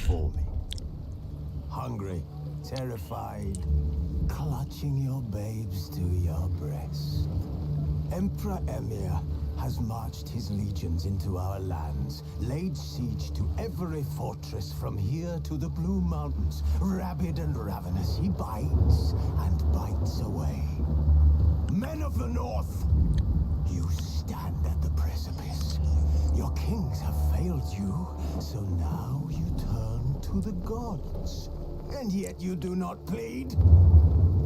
before me. Hungry, terrified, clutching your babes to your breast. Emperor Emir has marched his legions into our lands, laid siege to every fortress from here to the Blue Mountains. Rabid and ravenous, he bites and bites away. Men of the North, you stand at the precipice. Your kings have failed you, so now you turn to the gods. And yet you do not plead.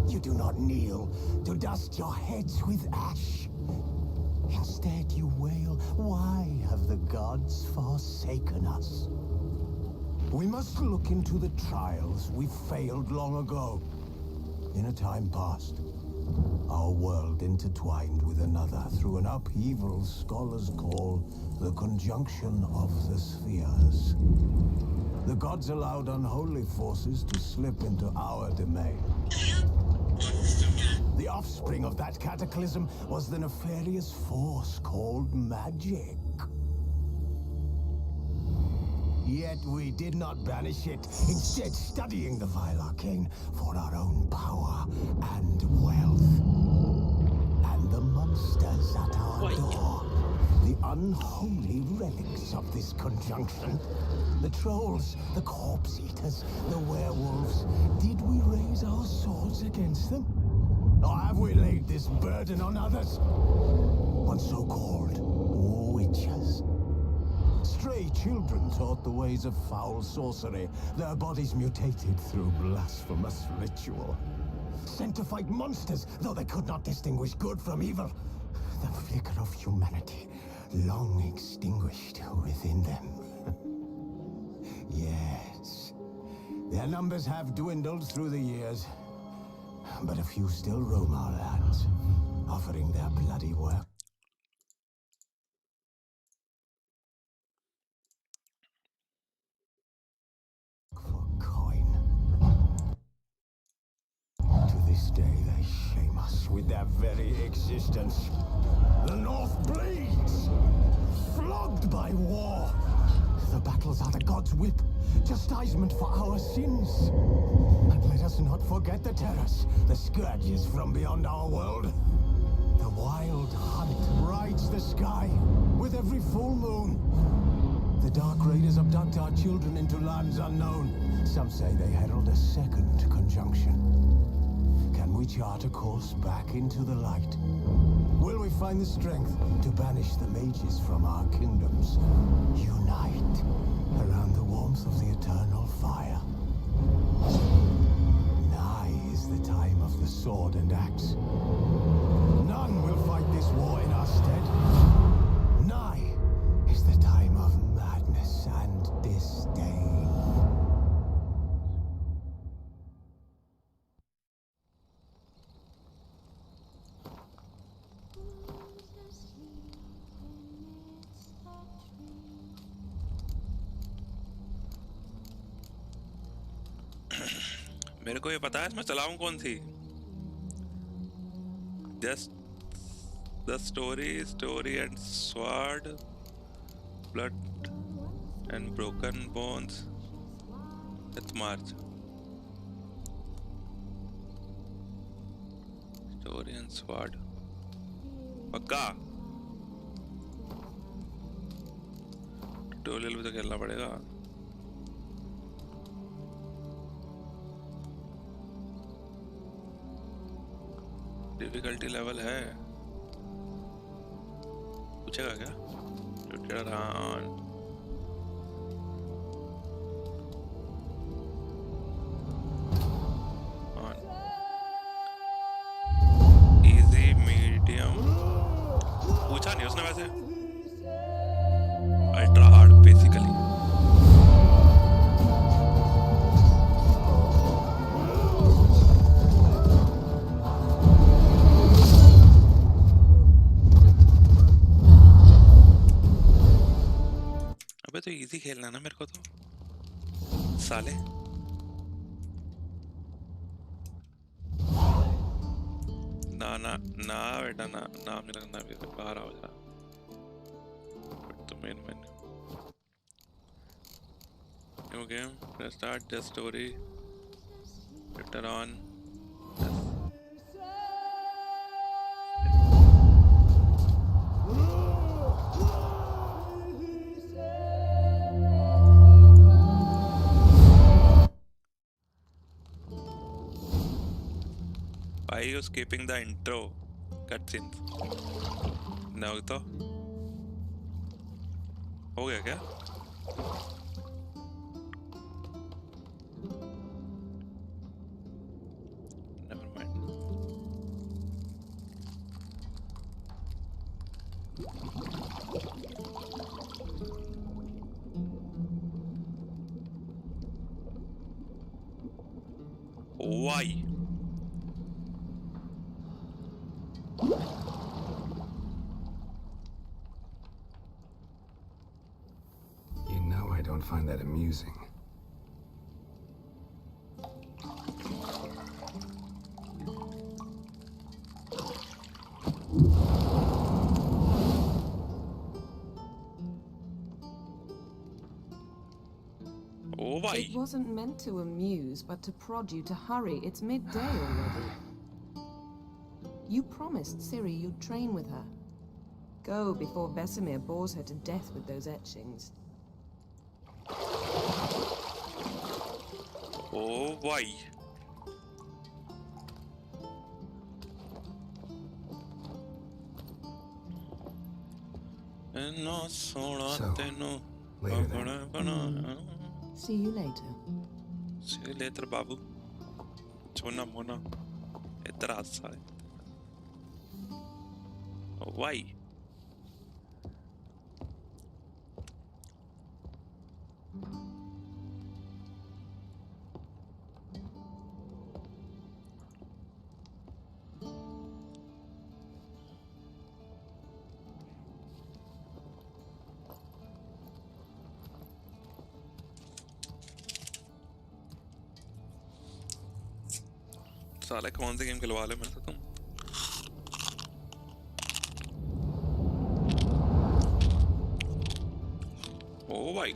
You do not kneel to dust your heads with ash. Instead you wail, why have the gods forsaken us? We must look into the trials we failed long ago. In a time past, our world intertwined with another through an upheaval scholars call the conjunction of the spheres. The gods allowed unholy forces to slip into our domain. The offspring of that cataclysm was the nefarious force called magic. Yet we did not banish it, instead studying the vile arcane for our own power and wealth. And the monsters at our door, the unholy relics of this conjunction. The trolls, the corpse eaters, the werewolves. Did we raise our swords against them? Or have we laid this burden on others? On so-called witches. Stray children taught the ways of foul sorcery, their bodies mutated through blasphemous ritual. Sent to fight monsters, though they could not distinguish good from evil. The flicker of humanity, long extinguished within them. Yes, their numbers have dwindled through the years, but a few still roam our lands, offering their bloody work. For coin. To this day they shame us with their very existence. The North bleeds, flogged by war. The battles are the gods' whip, chastisement for our sins. And let us not forget the terrors, the scourges from beyond our world. The wild hunt rides the sky with every full moon. The dark raiders abduct our children into lands unknown. Some say they herald a second conjunction. Can we chart a course back into the light? Will we find the strength to banish the mages from our kingdoms? Unite around the warmth of the eternal fire. Nigh is the time of the sword and axe. None will fight this war in our stead. Nigh is the time of madness and disdain. मेरे को ये पता है इसमें चलाऊं कौन सी just the story and sword blood and broken bones let's march story and sword पक्का ट्यूटोरियल भी तो खेलना पड़ेगा डिफिकल्टी लेवल है पूछेगा क्या इजी मीडियम पूछा नहीं उसने वैसे अल्ट्रा हार्ड बेसिकली तो इजी खेलना ना मेरे को तो साले ना ना ना बेटा ना नाम नहीं लगना अभी बाहर आओ जरा तो main New game. Press start the story. Later on. Why are you skipping the intro cutscenes? No तो हो गया क्या? Never mind. Why? You know I don't find that amusing. Why? It wasn't meant to amuse, but to prod you to hurry. It's midday already. You promised Ciri you'd train with her. Go before Vesemir bores her to death with those etchings. Oh, why? No, So, later then. See you later. See you later, babu. Chona mona. इधर आ साले. Why? साले कौन सी game खिलवा ले मेरे से तुम? ओ भाई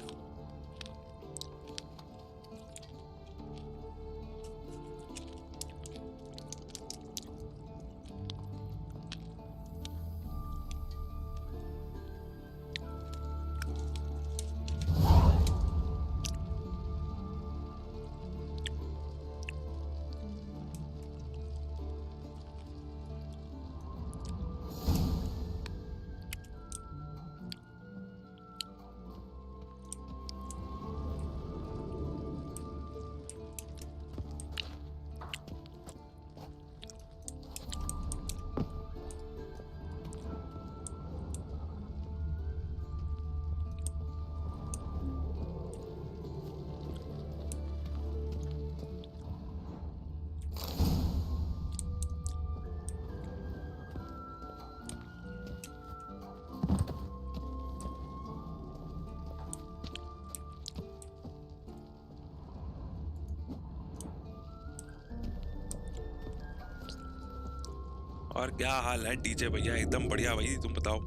और क्या हाल है डीजे भैया? एकदम बढ़िया भाई, तुम बताओ.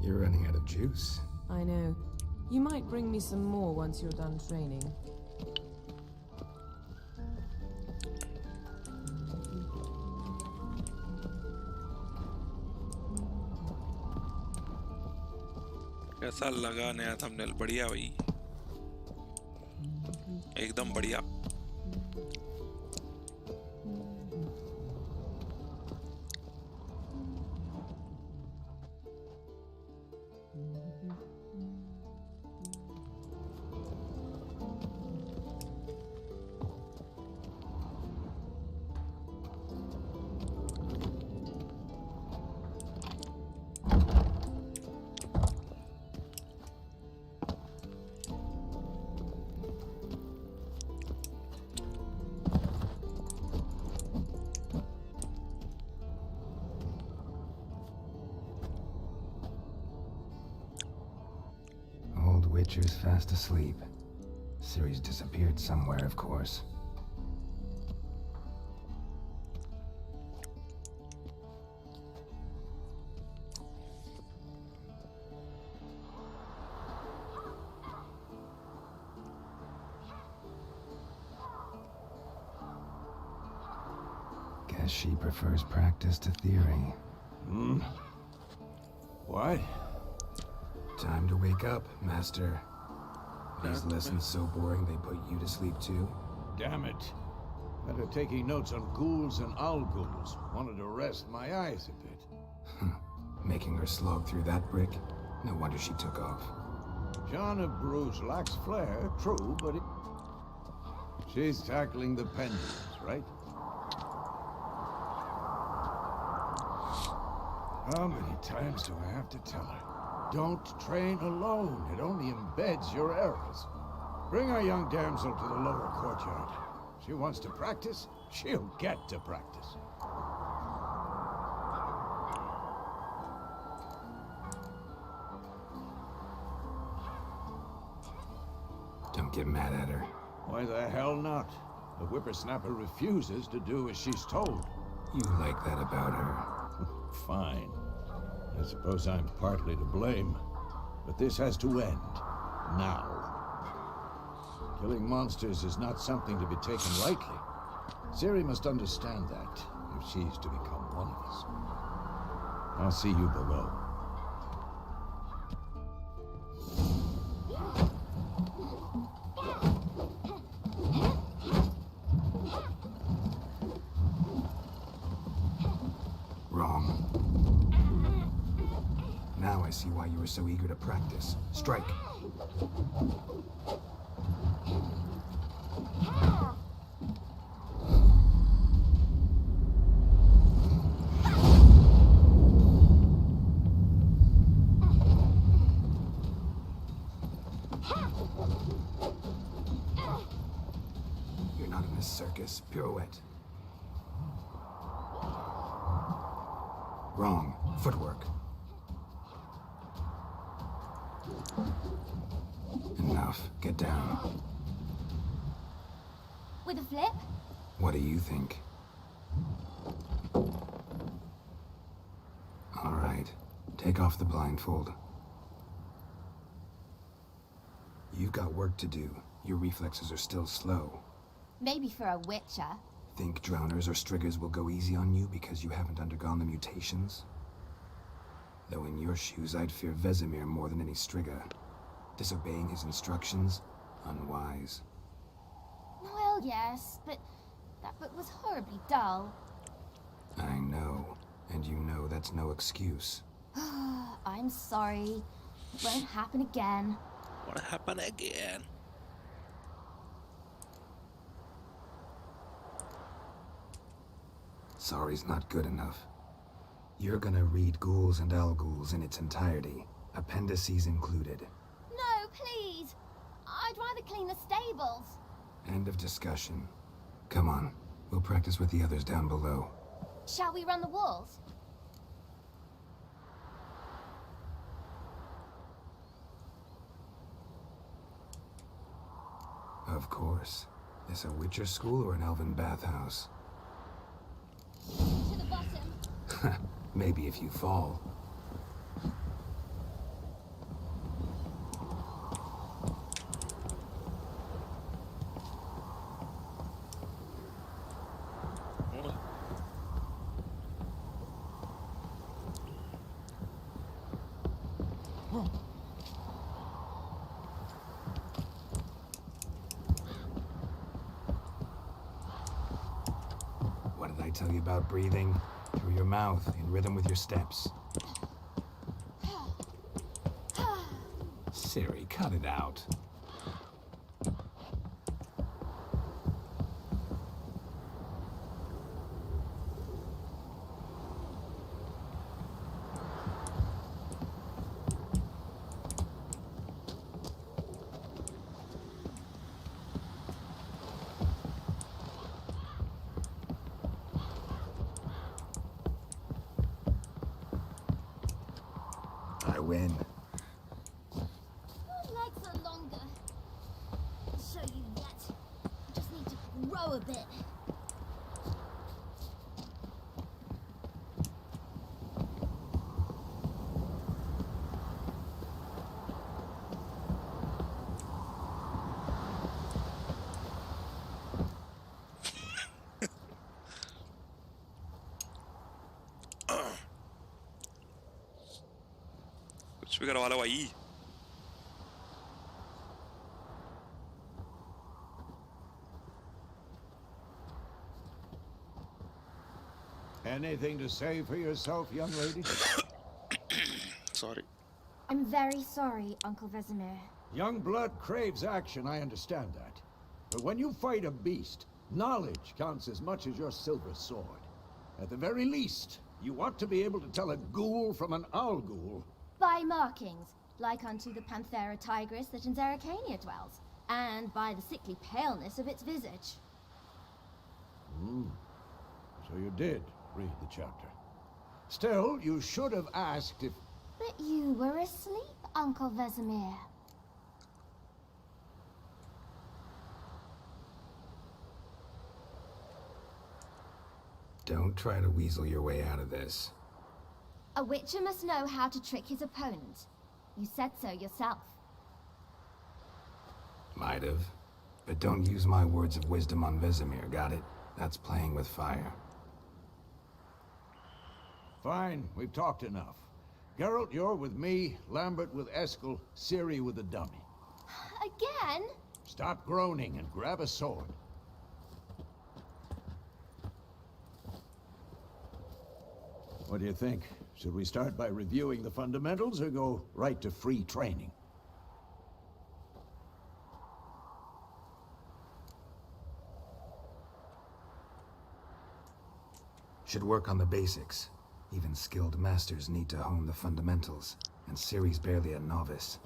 You're running out of juice. I know. You might bring me some more once you're done training. कैसा लगा नया थंबनेल? बढ़िया भाई, एकदम बढ़िया. Witcher's fast asleep. Ciri's disappeared somewhere, of course. Guess she prefers practice to theory. What? Time to wake up, Master. These lessons so boring they put you to sleep too? Damn it. After taking notes on ghouls and ghouls, wanted to rest my eyes a bit. Making her slog through that brick? No wonder she took off. John of Bruges lacks flair, true, but she's tackling the pendulums, right? How many times do I have to tell her? Don't train alone. It only embeds your errors. Bring our young damsel to the lower courtyard. She wants to practice, she'll get to practice. Don't get mad at her. Why the hell not? The whippersnapper refuses to do as she's told. You like that about her. Fine. I suppose I'm partly to blame. But this has to end. Now. Killing monsters is not something to be taken lightly. Ciri must understand that, if she's to become one of us. I'll see you below. Wrong. Now I see why you were so eager to practice. Strike. You're not in a circus. Pirouette. Wrong. Footwork. Enough. Get down. With a flip? What do you think? All right. Take off the blindfold. You've got work to do. Your reflexes are still slow. Maybe for a witcher. Think drowners or striggers will go easy on you because you haven't undergone the mutations? Though in your shoes, I'd fear Vesemir more than any strigger. Disobeying his instructions? Unwise. Well, yes, but that book was horribly dull. I know. And you know that's no excuse. I'm sorry. It won't happen again. What happened again? Sorry's not good enough. You're gonna read Ghouls and Ghouls in its entirety, appendices included. No, please. I'd rather clean the stables. End of discussion. Come on, we'll practice with the others down below. Shall we run the walls? Of course. This a Witcher school or an elven bathhouse? To the bottom. Maybe if you fall. What did I tell you about breathing? Through your mouth, in rhythm with your steps. Ciri, cut it out. I win. My legs are longer. I'll show you yet. I just need to grow a bit. Speaker वाला भाई. Anything to say for yourself, young lady? Sorry. I'm very sorry, Uncle Vesemir. Young blood craves action, I understand that. But when you fight a beast, knowledge counts as much as your silver sword. At the very least, you want to be able to tell a ghoul from an owl ghoul. By markings, like unto the Panthera tigris that in Zerrikania dwells, and by the sickly paleness of its visage. So you did read the chapter. Still, you should have asked if... But you were asleep, Uncle Vesemir. Don't try to weasel your way out of this. A witcher must know how to trick his opponent. You said so yourself. Might have. But don't use my words of wisdom on Vesemir, got it? That's playing with fire. Fine, we've talked enough. Geralt, you're with me, Lambert with Eskel, Ciri with the dummy. Again? Stop groaning and grab a sword. What do you think? Should we start by reviewing the fundamentals or go right to free training? Should work on the basics. Even skilled masters need to hone the fundamentals, and Ciri's barely a novice.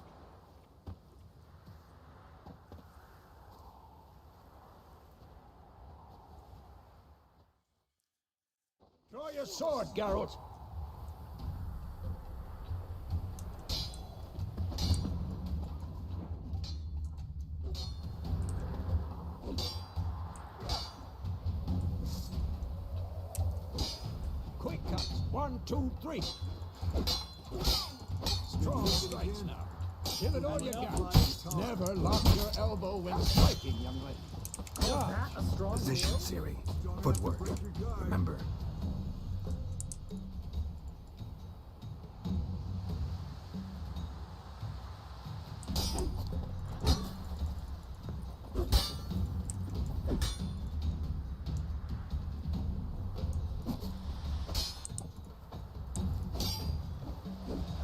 Draw your sword, Geralt! Quick cuts. 1, 2, 3. Strong strikes now. Give it all you got. Never lock your elbow when striking, young lady. Position, Ciri. Footwork. Remember.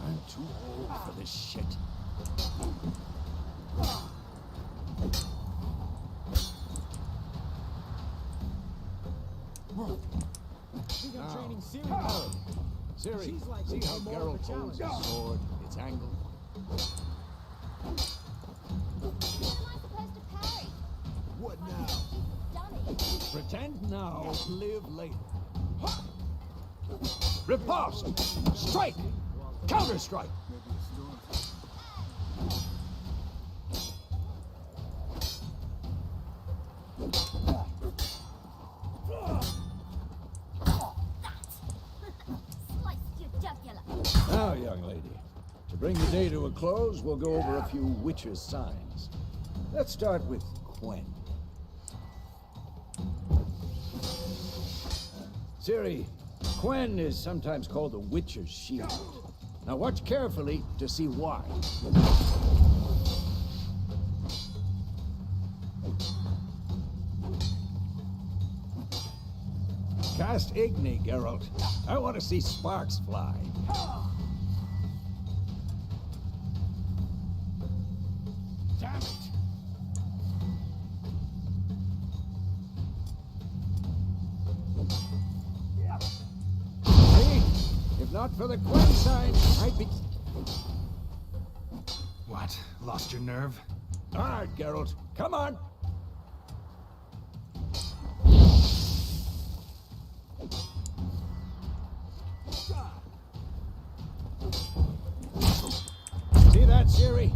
I'm too old for this shit. Ciri, see how Geralt holds his sword, its angle? How am I supposed to parry? What now? Dummy. Pretend now, live later. Riposte! Strike! Counter-strike! Sliced your jugular. Now, young lady, to bring the day to a close, we'll go over a few witches' signs. Let's start with Quen. Ciri, Quen is sometimes called the Witcher's Shield. Now watch carefully to see why. Cast Igni, Geralt. I want to see sparks fly. Damn it! See? If not for the Quen sign, I'd be... What? Lost your nerve? Hard, Geralt. Come on! See that, Ciri?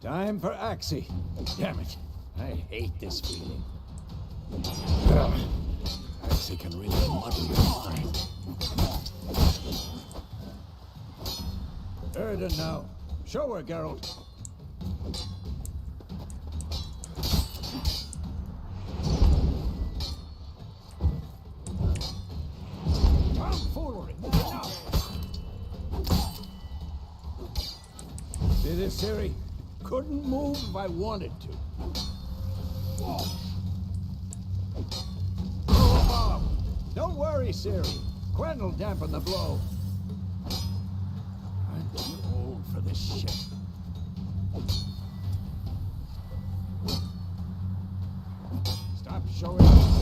Time for Axie. Damn it. I hate this feeling. Ugh. Axie can really muddle your mind. Erden now. Show her, Geralt. Ciri. Couldn't move if I wanted to. Throw a bomb. Don't worry, Ciri. Quen will dampen the blow. I'm too old for this shit. Stop showing up.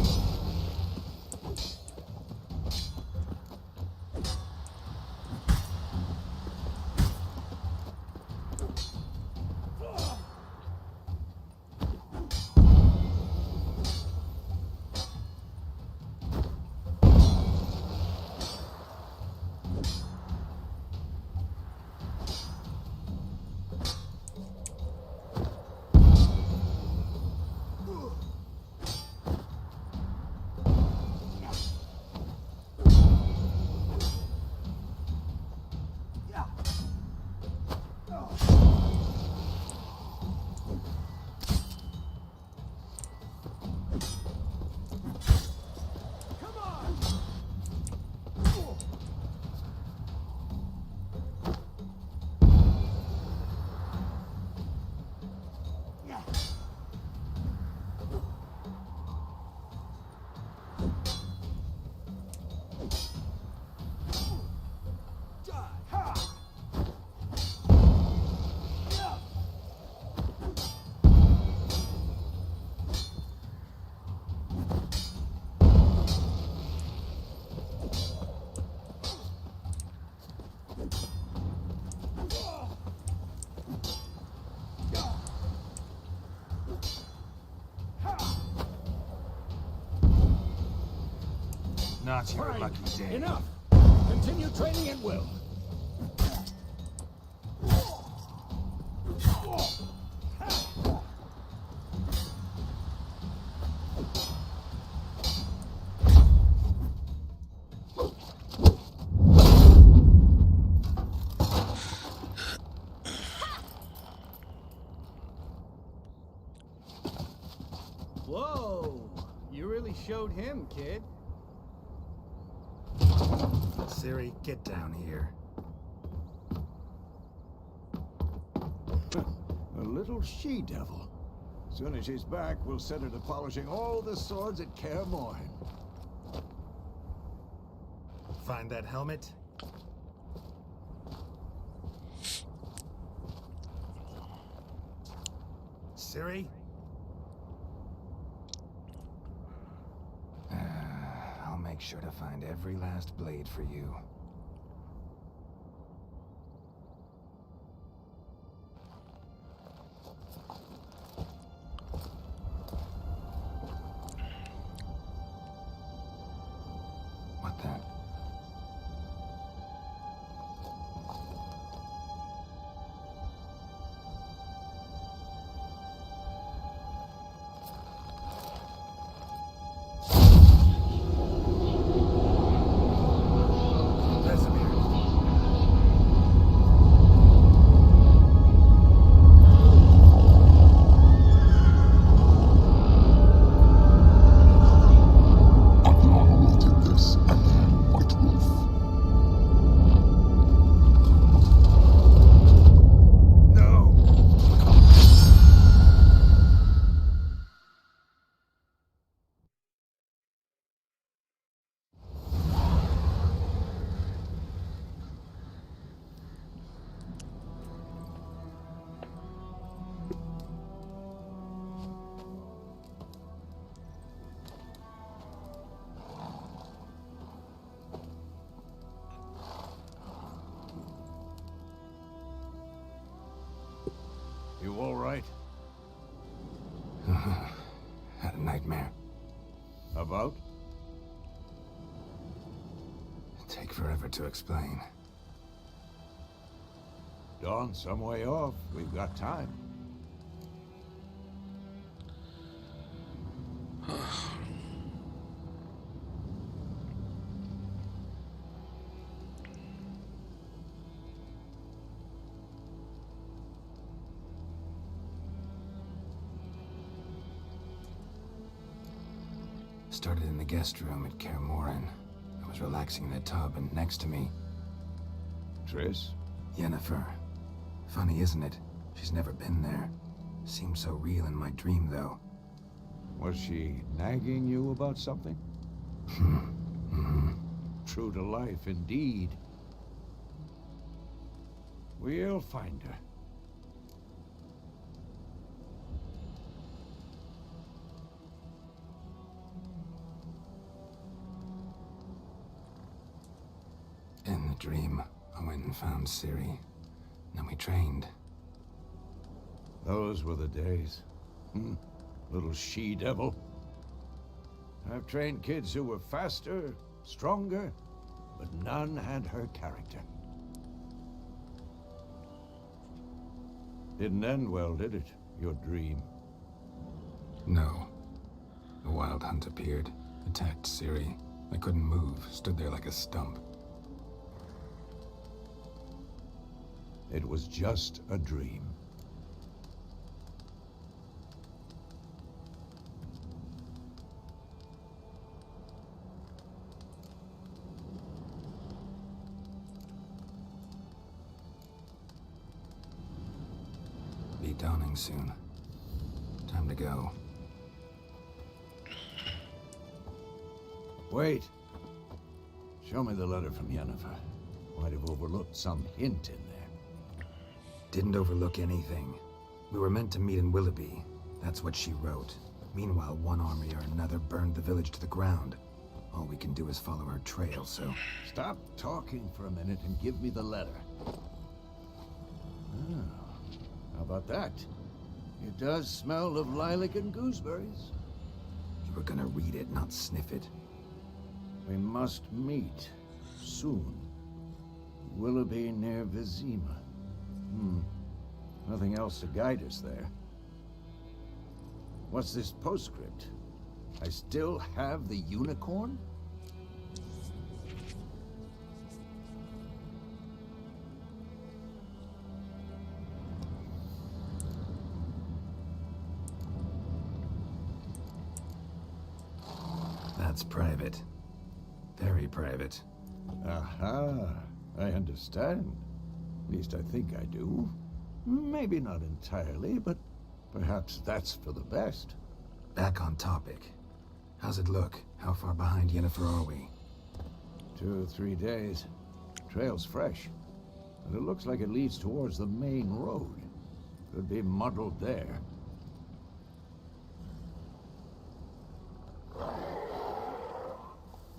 Not your Fine. lucky day. Enough. Continue training at will. Whoa! You really showed him, kid. Ciri, get down here. A little she-devil. Soon as she's back, we'll set her to polishing all the swords at Kaer Morhen. Find that helmet? Ciri? I'll make sure to find every last blade for you. What then? You all right? Had a nightmare. About? Take forever to explain. Dawn's some way off. We've got time. Started in the guest room at Kaer Morhen. I was relaxing in a tub, and next to me, Triss? Yennefer. Funny, isn't it? She's never been there. Seemed so real in my dream, though. Was she nagging you about something? True to life, indeed. We'll find her. In the dream, I went and found Ciri. Then we trained. Those were the days. Little she-devil. I've trained kids who were faster, stronger, but none had her character. Didn't end well, did it? Your dream? No. The Wild Hunt appeared, attacked Ciri. I couldn't move, stood there like a stump. It was just a dream. Be dawning soon. Time to go. Wait. Show me the letter from Yennefer. Might have overlooked some hint in there. Didn't overlook anything. We were meant to meet in Willoughby. That's what she wrote. Meanwhile, one army or another burned the village to the ground. All we can do is follow her trail, so... Stop talking for a minute and give me the letter. How about that? It does smell of lilac and gooseberries. You were gonna read it, not sniff it. We must meet. Soon. Willoughby near Vizima. Nothing else to guide us there. What's this postscript? I still have the unicorn? That's private. Very private. Aha, I understand. At least I think I do. Maybe not entirely, but perhaps that's for the best. Back on topic. How's it look? How far behind Yennefer are we? 2 or 3 days. Trail's fresh, but it looks like it leads towards the main road. Could be muddled there.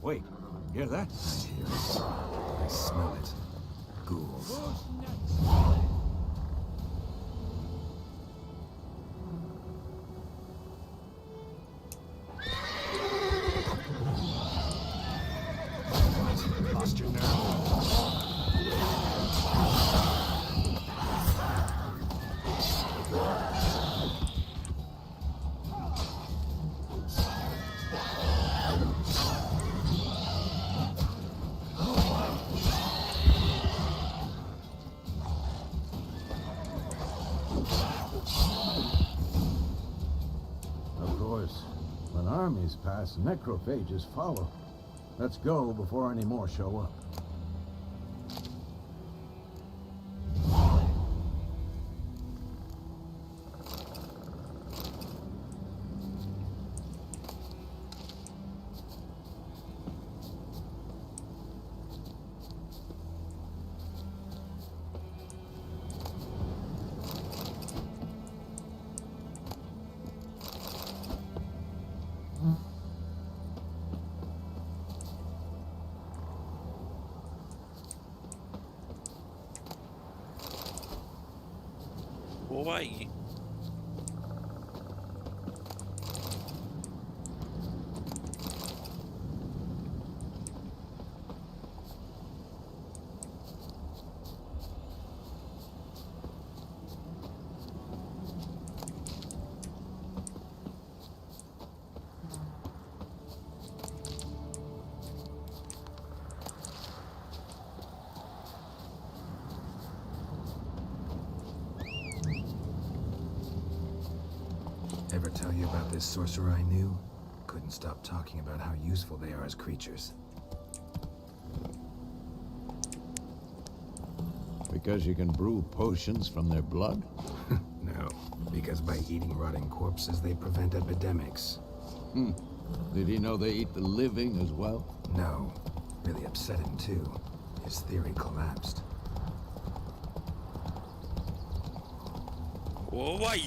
Wait, hear that? I hear it. I smell it. Ghouls. Lost your nerve? Of course, when armies pass, necrophages follow. Let's go before any more show up. Hawaii. Ever tell you about this sorcerer I knew? Couldn't stop talking about how useful they are as creatures. We Because you can brew potions from their blood? No, because by eating rotting corpses, they prevent epidemics. Did he know they eat the living as well? No. Really upset him, too. His theory collapsed. Oh, vai!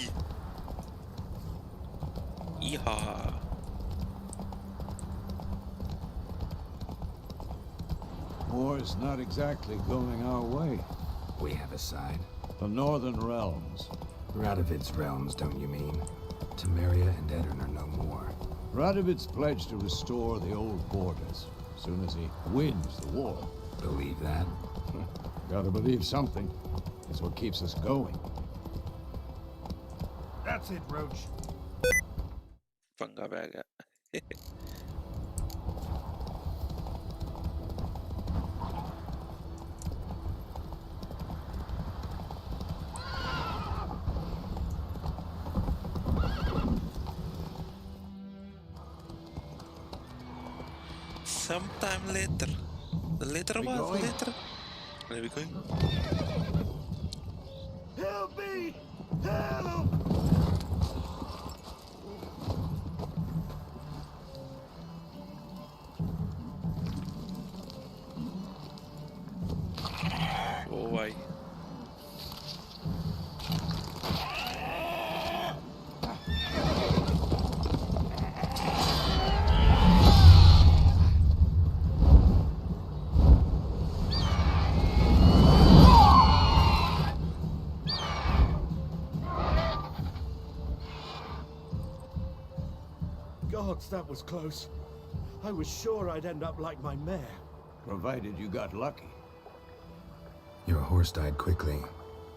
Yeehaw! War's not exactly going our way. We have a side. The Northern Realms. Radovid's realms, don't you mean? Temeria and Edirn are no more. Radovid's pledged to restore the old borders as soon as he wins the war. Believe that? Gotta believe something. It's what keeps us going. That's it, Roach. Panga bag. Sometime later. Later We what? going? Later? Where are we going? Help me! Help! Oh, vai. Gods, that was close. I was sure I'd end up like my mare. Provided you got lucky. Your horse died quickly,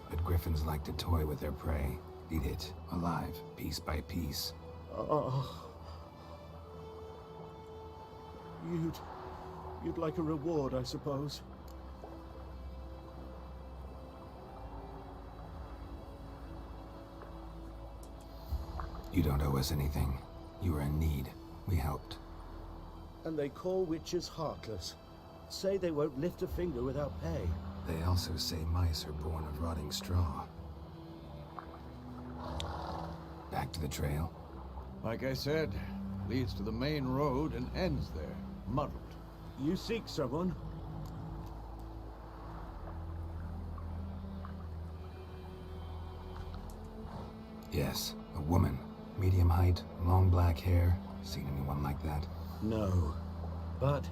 but griffins like to toy with their prey. Eat it, alive, piece by piece. Oh. You'd like a reward, I suppose. You don't owe us anything. You were in need. We helped. And they call witches heartless. Say they won't lift a finger without pay. They also say mice are born of rotting straw. Back to the trail? Like I said, leads to the main road and ends there, muddled. You seek someone? Yes, a woman. Medium height, long black hair. Seen anyone like that? No. But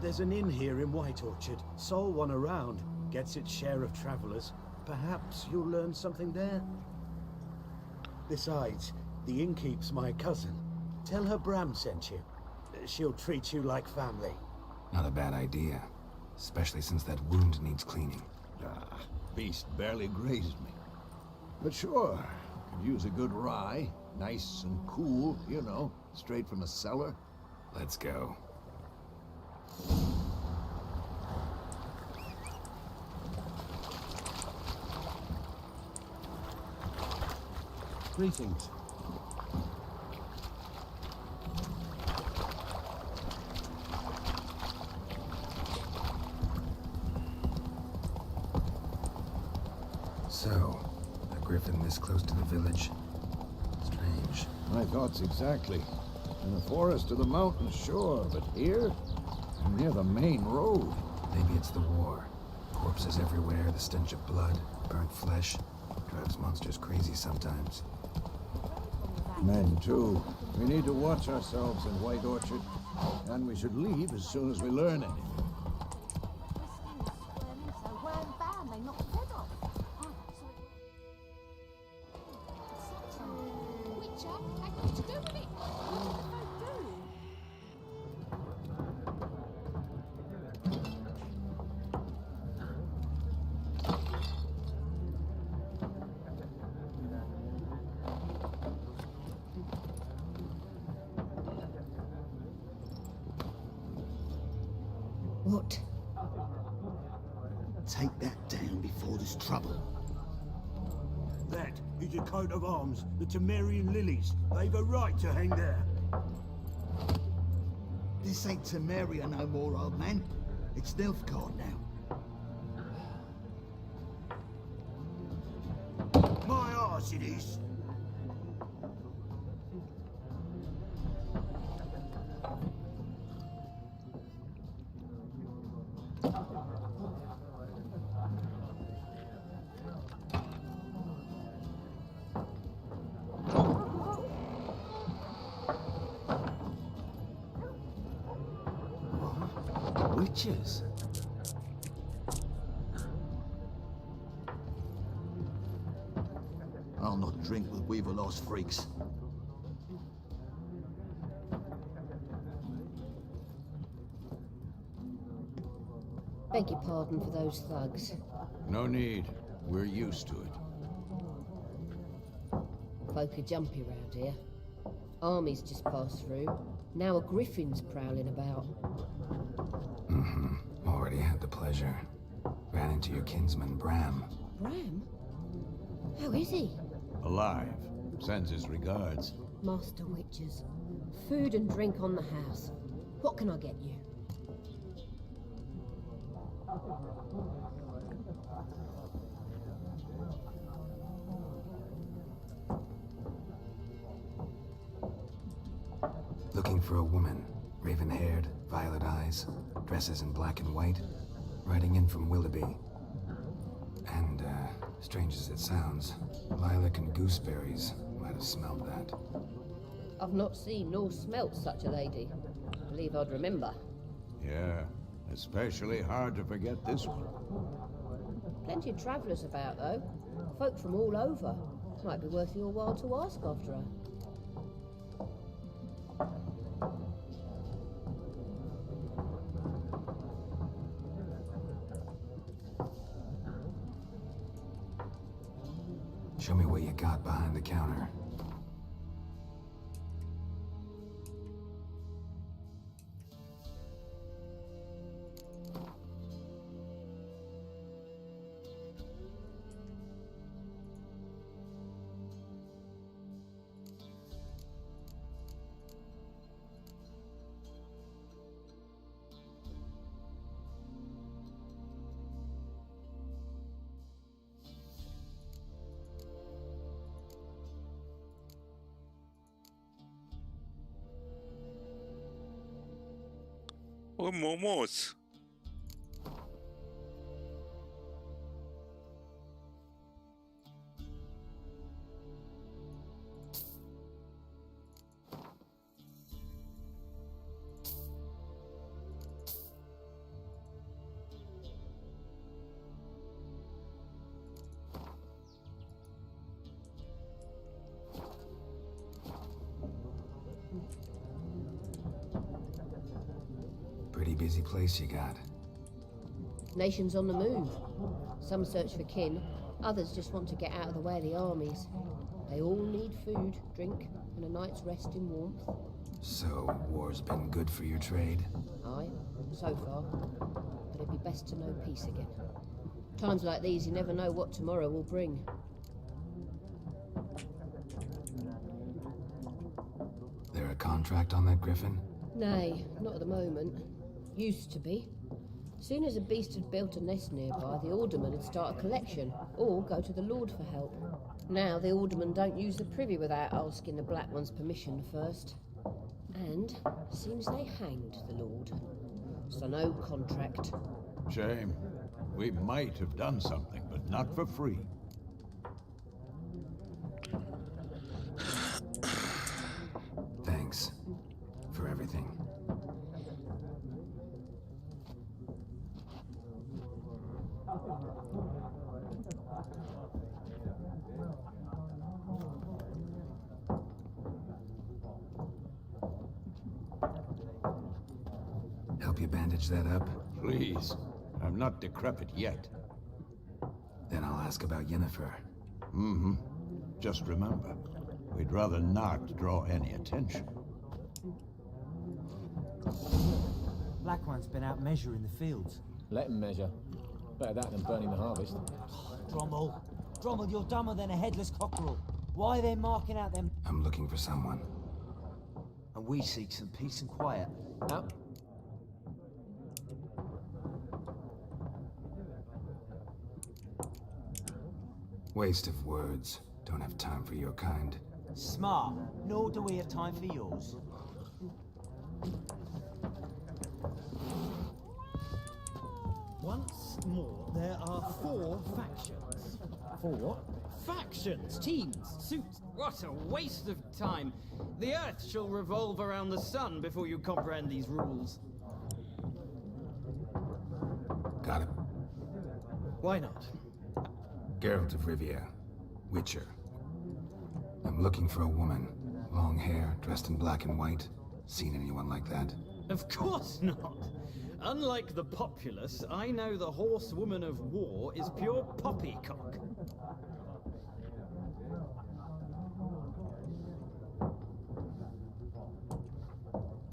there's an inn here in White Orchard. Sole one around. Gets its share of travelers. Perhaps you'll learn something there? Besides, the innkeep's my cousin. Tell her Bram sent you. She'll treat you like family. Not a bad idea. Especially since that wound needs cleaning. Ah, beast barely grazed me. But sure, could use a good rye. Nice and cool, you know, straight from a cellar. Let's go. Greetings. So, a griffin this close to the village? Strange. My thoughts exactly. In the forest or the mountains, sure, but here? Near the main road. Maybe it's the war. Corpses everywhere, the stench of blood, burnt flesh. Drives monsters crazy sometimes. Men, too. We need to watch ourselves in White Orchard. And we should leave as soon as we learn anything. What? Take that down before there's trouble. That is a coat of arms, the Temerian lilies. They've a right to hang there. This ain't Temeria no more, old man. It's Nilfgaard now. course it is. Witches? I'll not drink with Weaver-lost freaks. Beg your pardon for those thugs. No need. We're used to it. Folk are jumpy round here. Armies just passed through. Now a griffin's prowling about. Already had the pleasure. Ran into your kinsman, Bram. Bram? How is he? Alive. Sends his regards. Master Witches. Food and drink on the house. What can I get you? Looking for a woman. Raven-haired, violet eyes, dresses in black and white. Riding in from Willoughby. And, strange as it sounds, lilac and gooseberries might have smelled that. I've not seen nor smelt such a lady. Believe I'd remember. Yeah, especially hard to forget this one. Plenty of travellers about, though. Folk from all over. Might be worth your while to ask after her. Show me what you got behind the counter. Oh, momos. Pretty busy place you got. Nations on the move. Some search for kin, others just want to get out of the way of the armies. They all need food, drink, and a night's rest in warmth. So, war's been good for your trade? Aye, so far. But it'd be best to know peace again. Times like these, you never know what tomorrow will bring. There a contract on that griffin? Nay, not at the moment. Used to be. Soon as a beast had built a nest nearby, the alderman would start a collection, or go to the Lord for help. Now the aldermen don't use the privy without asking the Black One's permission first. And seems they hanged the Lord. So no contract. Shame. We might have done something, but not for free. Thanks. For everything. Help you bandage that up? Please. I'm not decrepit yet. Then I'll ask about Yennefer. Mm-hmm. Just remember, we'd rather not draw any attention. Black One's been out measuring the fields. Let him measure. Better that than burning the harvest. Drommel. Drommel, you're dumber than a headless cockerel. Why are they marking out them? I'm looking for someone. And we seek some peace and quiet. Out. Waste of words. Don't have time for your kind. Smart. Nor do we have time for yours. Once more, there are 4 factions. 4? Factions, teams, suits. What a waste of time. The Earth shall revolve around the sun before you comprehend these rules. Got it. Why not? Geralt of Rivia, Witcher. I'm looking for a woman. Long hair, dressed in black and white. Seen anyone like that? Of course not. Unlike the populace, I know the horsewoman of war is pure poppycock.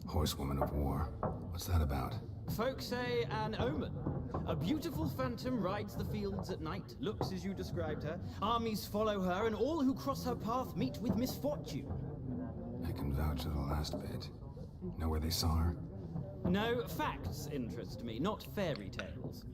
Horsewoman of war. What's that about? Folk say an omen. A beautiful phantom rides the fields at night, looks as you described her. Armies follow her, and all who cross her path meet with misfortune. I can vouch for the last bit. Know where they saw her? No, facts interest me, not fairy tales.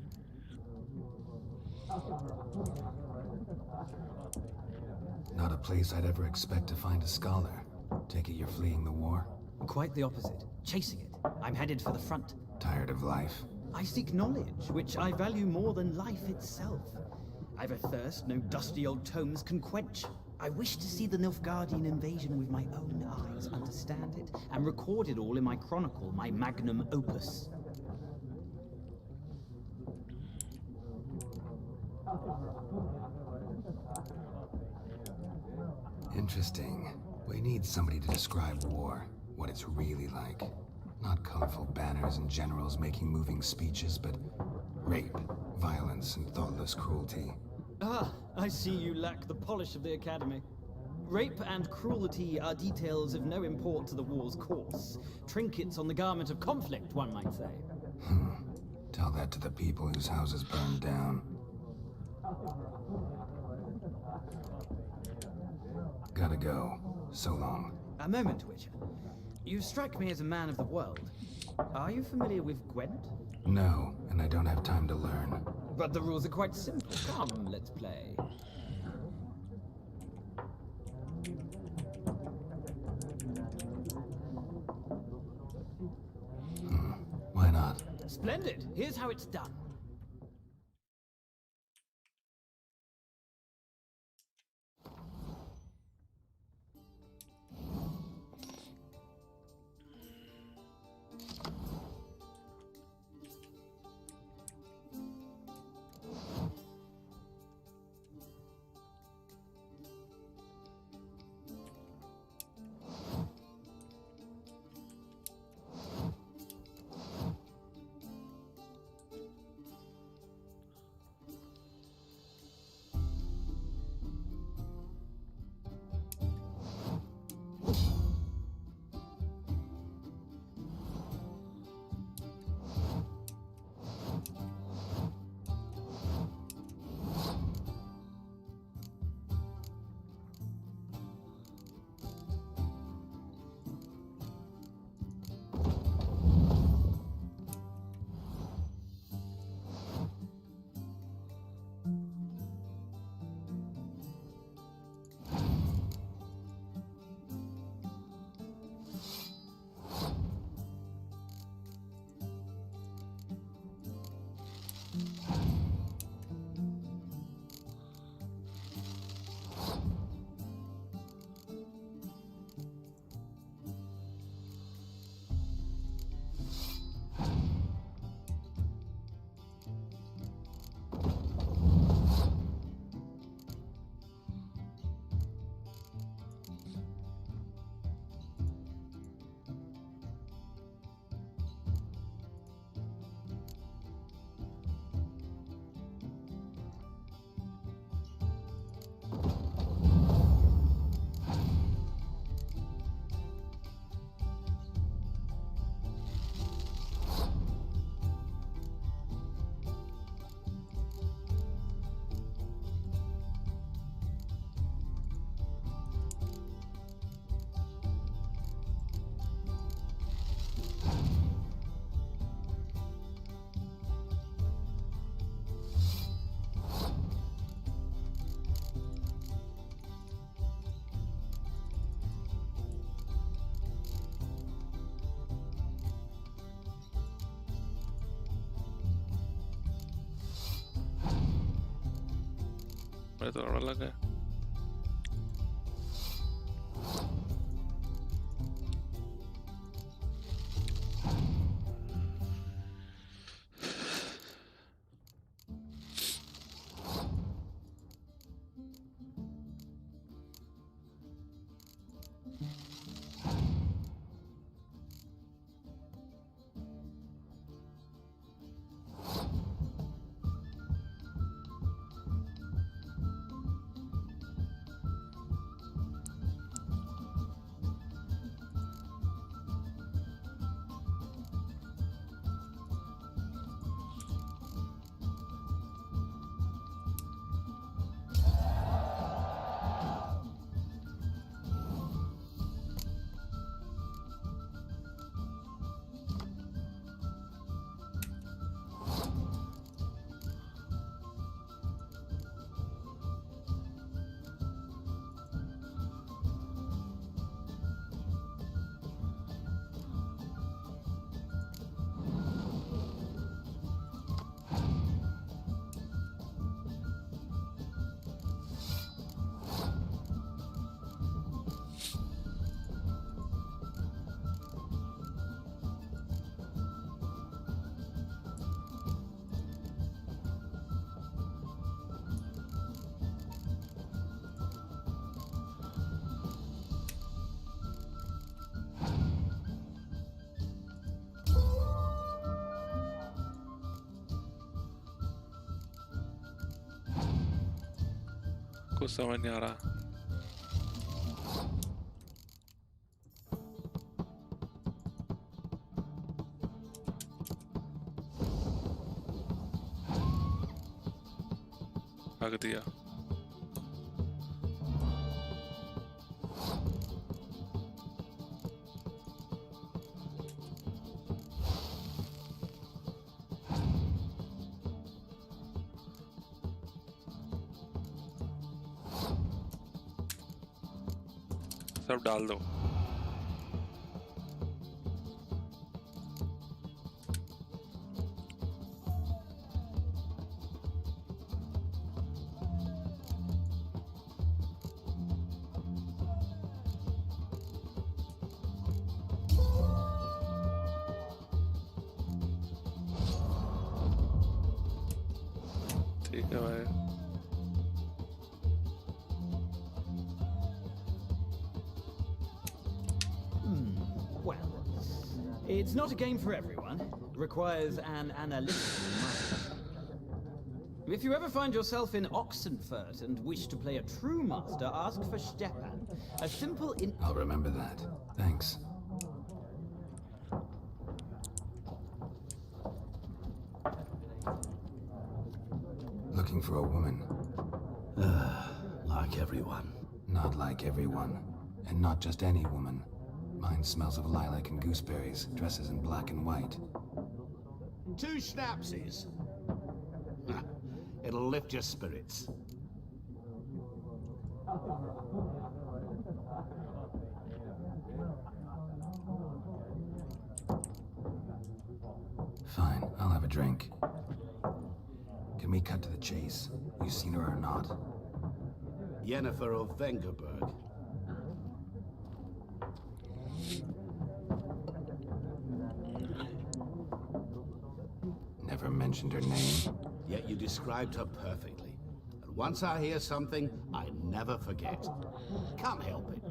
Not a place I'd ever expect to find a scholar. Take it you're fleeing the war? Quite the opposite. Chasing it. I'm headed for the front. Tired of life? I seek knowledge, which I value more than life itself. I've a thirst no dusty old tomes can quench. I wish to see the Nilfgaardian invasion with my own eyes, understand it, and record it all in my chronicle, my magnum opus. Interesting. We need somebody to describe war, what it's really like. Not colorful banners and generals making moving speeches, but rape, violence, and thoughtless cruelty. Ah, I see you lack the polish of the Academy. Rape and cruelty are details of no import to the war's course. Trinkets on the garment of conflict, one might say. Tell that to the people whose houses burned down. Gotta go. So long. A moment, Witcher. You strike me as a man of the world. Are you familiar with Gwent? No, and I don't have time to learn. But the rules are quite simple. Come, let's play. Why not? Splendid. Here's how it's done. मेरे तो और अलग है। कुछ समझ नहीं आ रहा। रख दिया। सब डाल दो। ठीक है भाई। It's not a game for everyone. It requires an analytical mind. If you ever find yourself in Oxenfurt and wish to play a true master, ask for Stepan. A simple I'll remember that. Thanks. Looking for a woman. Like everyone. Not like everyone. And not just any woman. Mine smells of lilac and gooseberries, dresses in black and white. 2 schnapsies. It'll lift your spirits. Fine, I'll have a drink. Can we cut to the chase? You seen her or not? Yennefer of Vengerberg. Never mentioned her name. Yet you described her perfectly. And once I hear something, I never forget. Can't help it.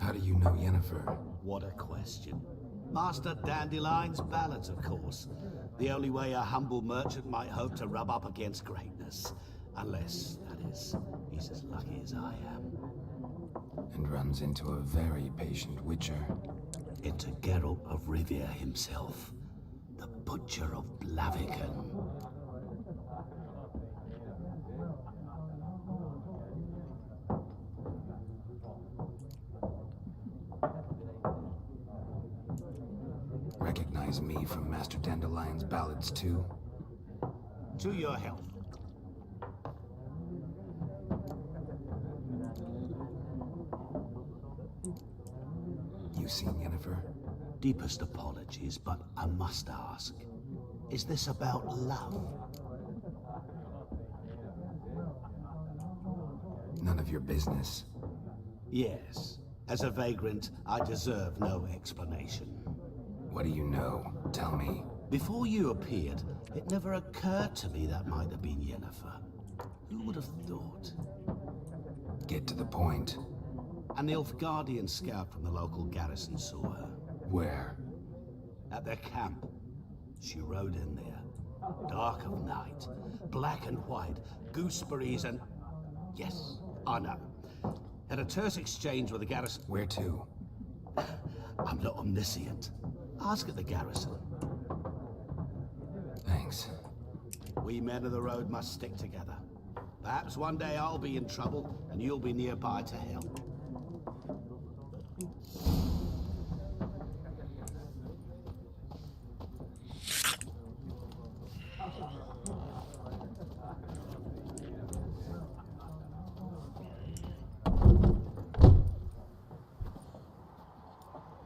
How do you know Yennefer? What a question. Master Dandelion's ballads, of course. The only way a humble merchant might hope to rub up against greatness. Unless, that is, he's as lucky as I am. And runs into a very patient witcher. Into Geralt of Rivia himself. The Butcher of Blaviken. Recognize me from Master Dandelion's ballads too? To your health. You seen Yennefer? Deepest apologies, but I must ask. Is this about love? None of your business. Yes. As a vagrant, I deserve no explanation. What do you know? Tell me. Before you appeared, it never occurred to me that might have been Yennefer. Who would have thought? Get to the point. An Nilfgaardian scout from the local garrison saw her. Where? At their camp. She rode in there. Dark of night. Black and white. Gooseberries and... Yes, I know. Had a terse exchange with the garrison. Where to? I'm not omniscient. Ask at the garrison. Thanks. We men of the road must stick together. Perhaps one day I'll be in trouble, and you'll be nearby to help.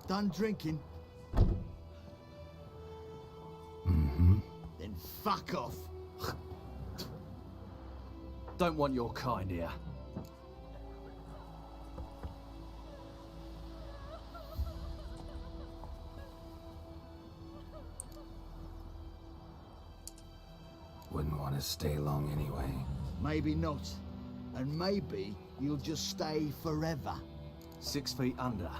Done drinking? Mm-hmm. Then fuck off. Don't want your kind here. Wouldn't want to stay long anyway. Maybe not. And maybe you'll just stay forever. 6 feet under.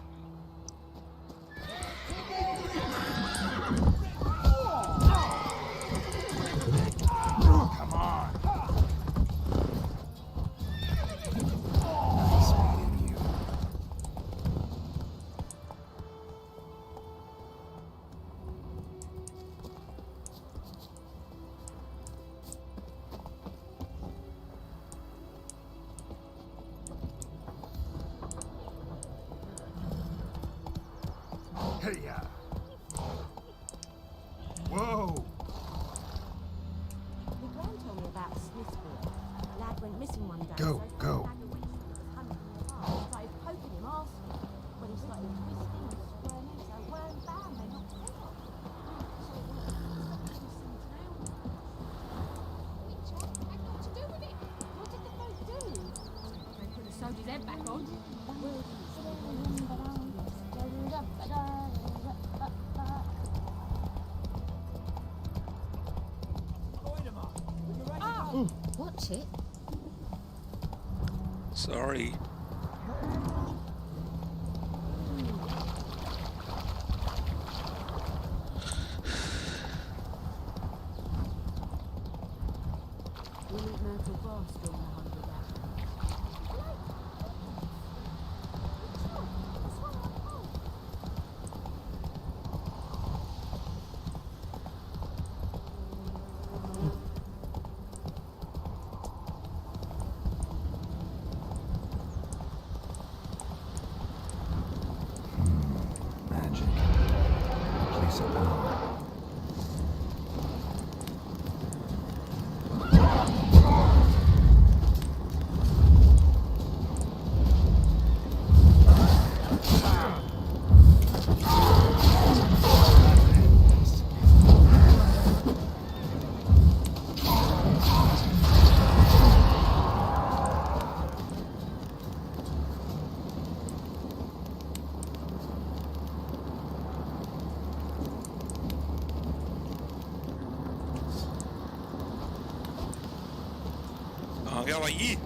Come on. Nice meeting you. Hey-ya! Whoa! The Gran told me about Smithsburg. A lad went missing one day. Go, so go. back a week he was hunting in the park. Started poking him, asking him. When he started twisting and squirming, so wham bam, they knocked his head off. So he went to the Which had got to do with it? What did the folk do? They could have sewed his head back on. Watch it. Sorry. We need Myrtle Frost on the 100 hour. Magic. Place of power. Ah, gava aí.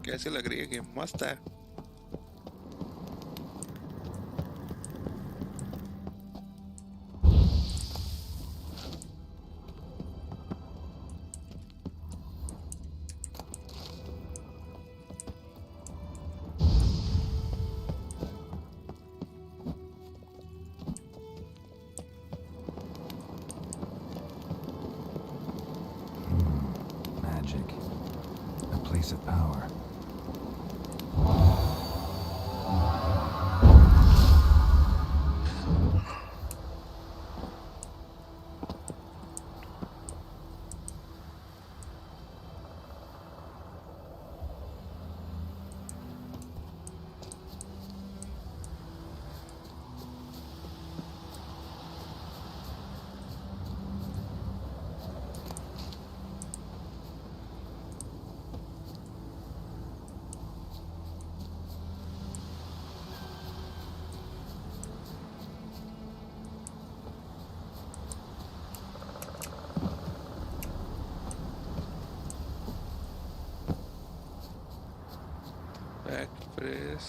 कैसे लग रही है game? मस्त है। Magic. A place of power. Back press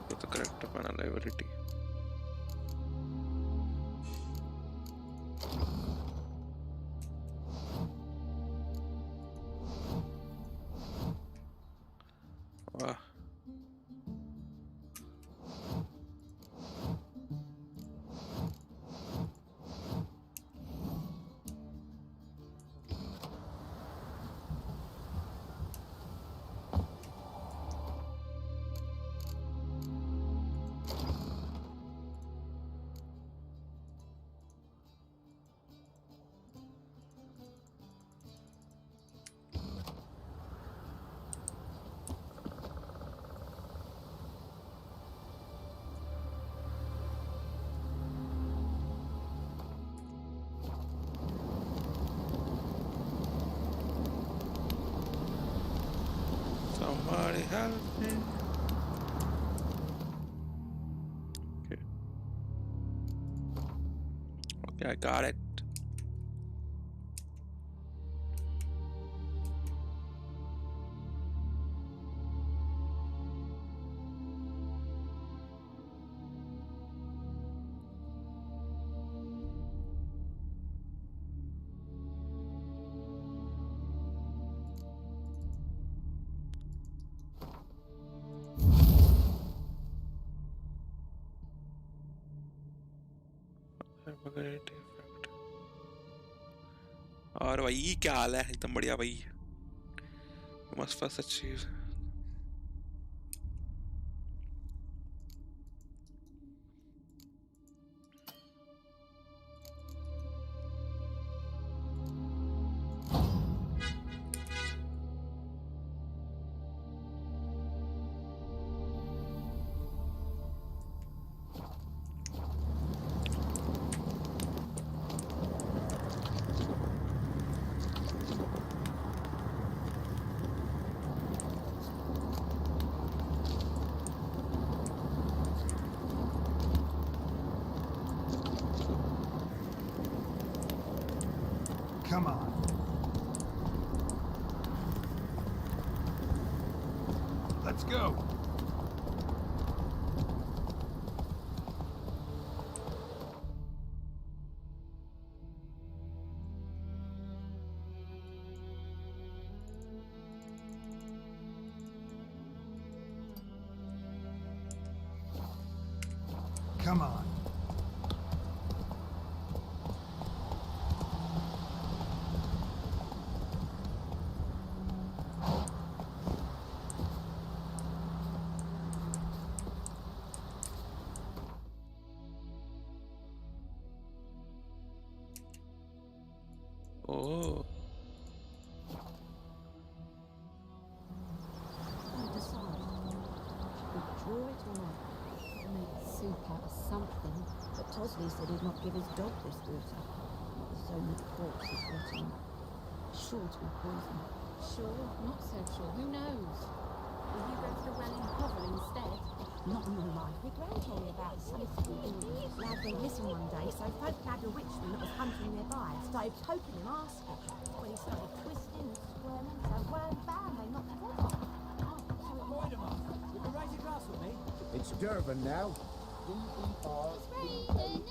with the correct liability. Wow. Somebody help me. Okay. Okay, I got it. और भाई क्या हाल है? एकदम बढ़िया भाई। मस्त first achieve. Come on. Let's go. Come on. Oh. I decide. Withdraw it or not. Make soup out of something. But Tosley said he'd not give his dog this water. There's so many corpses rotting. Sure to be poison. Sure, not so sure. Who knows? Will you go to the well in Hovel instead? Not in your life. Your grand told me about some lad went missing one day, so folk nabbed a witchman that was hunting nearby and started poking him, asking. When he started twisting and squirming, so wham bam, they knocked him off. Voidemar, you can raise your glass with me? It's Durban now. Raining and pouring,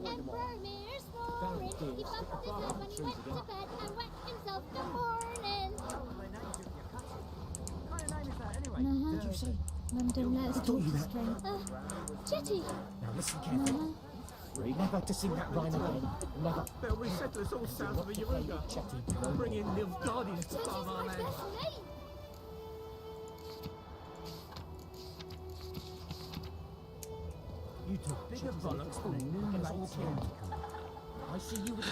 and Vermeer's snoring. He bumped his head when he went to bed and wet himself in the morning. Now, how'd you say? Mum don't let us talk to strangers. Jetty. Now listen carefully. Never to sing that rhyme again. Never. They'll resettle us all south of the Yaruga. Bring in Nilfgaardians to farm our land. You took bigger bollocks than a new late county. I see you with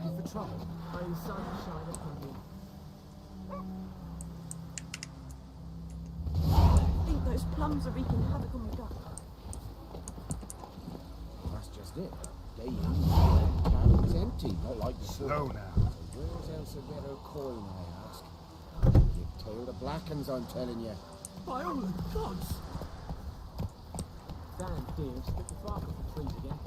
For trouble, may the sun shine upon you. I think those plums are wreaking havoc on my gut. That's just it. They is empty, not like before. Slow now. So where's else a better coin, I ask? Give tail the black uns, I'm telling you. By all the gods! Dan, dear, split the bark off the trees again.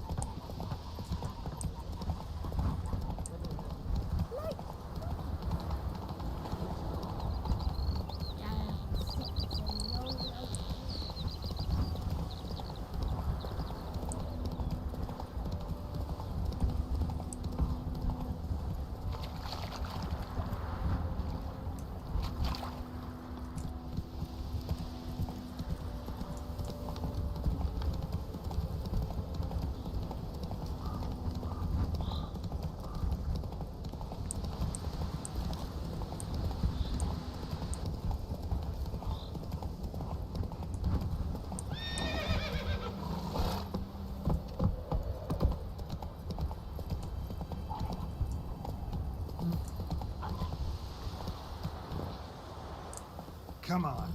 Come on.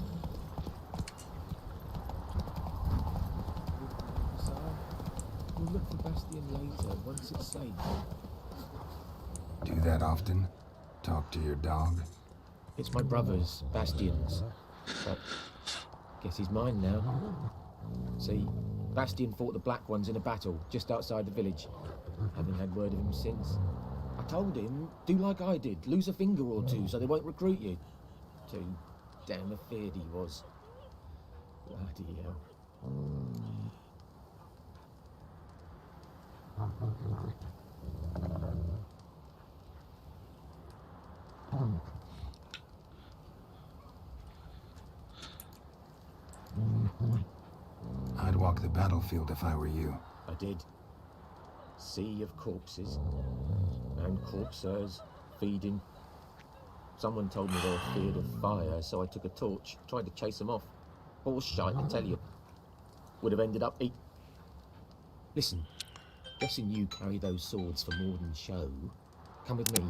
We'll look for Bastion later, once it's safe. Do that often? Talk to your dog? It's my brother's, Bastion's. But guess he's mine now. See, Bastion fought the Black Ones in a battle just outside the village. Haven't had word of him since. I told him, do like I did, lose a finger or two so they won't recruit you. Too damn afeard he was. Bloody hell. I'd walk the battlefield if I were you. I did. Sea of corpses. And corpsers feeding. Someone told me they were feared of fire, so I took a torch, tried to chase them off. Horse shite, I tell you. Would have ended up Listen, guessing you carry those swords for more than show. Come with me.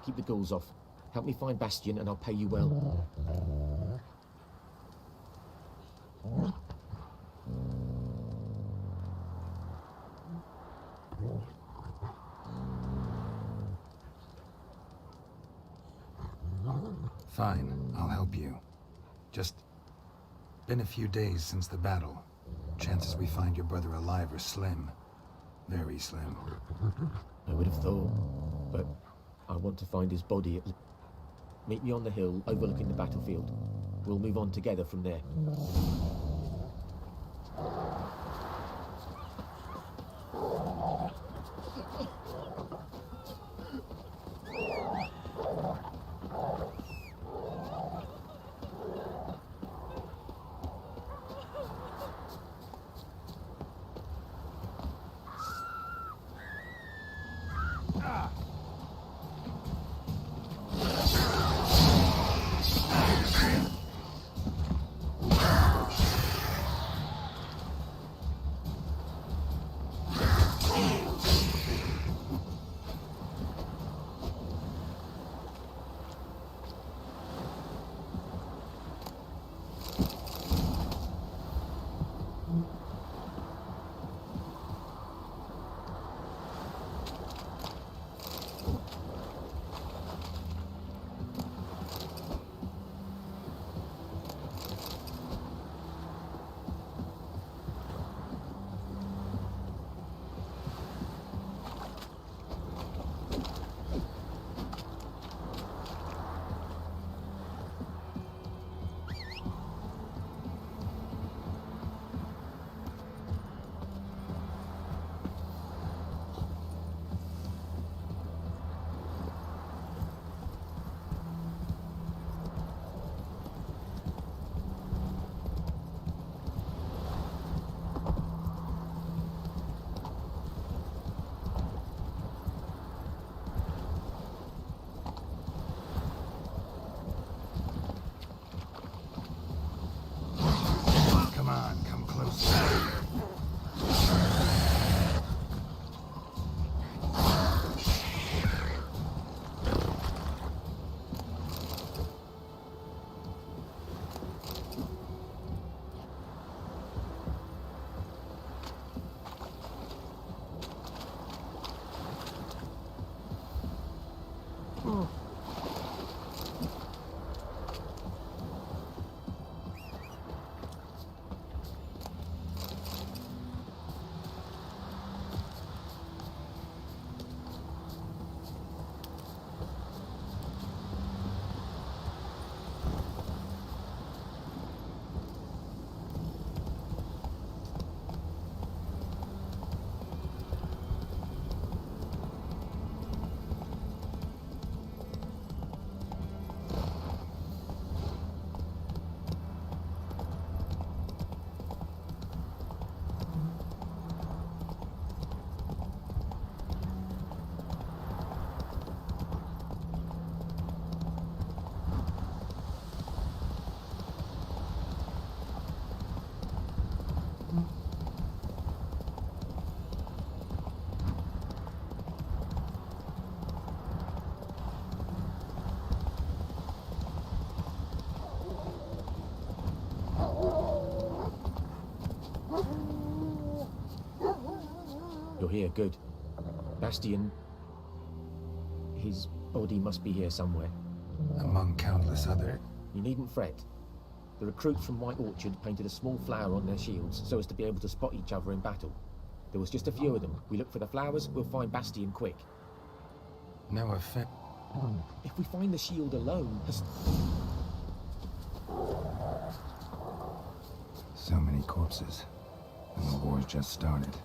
Keep the ghouls off. Help me find Bastion and I'll pay you well. Fine, I'll help you. Just been a few days since the battle. Chances we find your brother alive are slim. Very slim. I would have thought, but I want to find his body. Meet me on the hill overlooking the battlefield. We'll move on together from there. You're here, good. Bastion... His body must be here somewhere. Among countless other... You needn't fret. The recruits from White Orchard painted a small flower on their shields so as to be able to spot each other in battle. There was just a few of them. We look for the flowers, we'll find Bastion quick. No offense. If we find the shield alone... So many corpses. And the war's just started.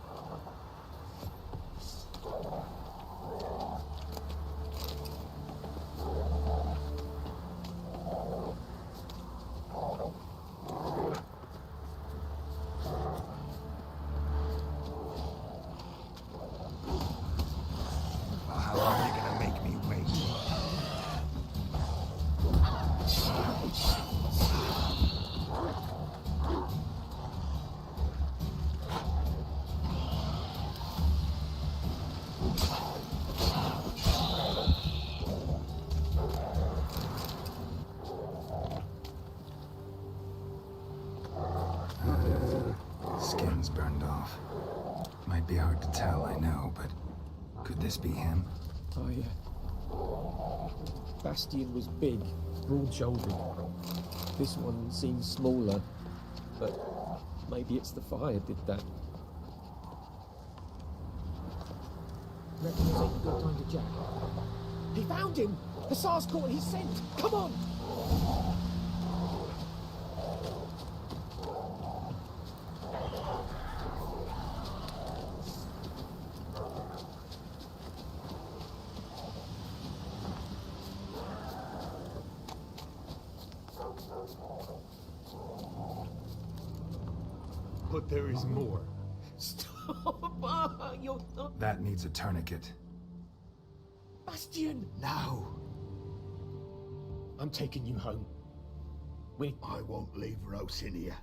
How long are you gonna make me wait? Skin's burned off. Might be hard to tell, I know, but could this be him? Oh, yeah. Bastion was big, broad-shouldered. This one seems smaller, but maybe it's the fire did that. Reckon this ain't a good time to jack. He found him! Hussar's caught his scent! Come on! But there is more. Stop! You're not... That needs a tourniquet. Bastion! No! I'm taking you home. I won't leave Rose in here.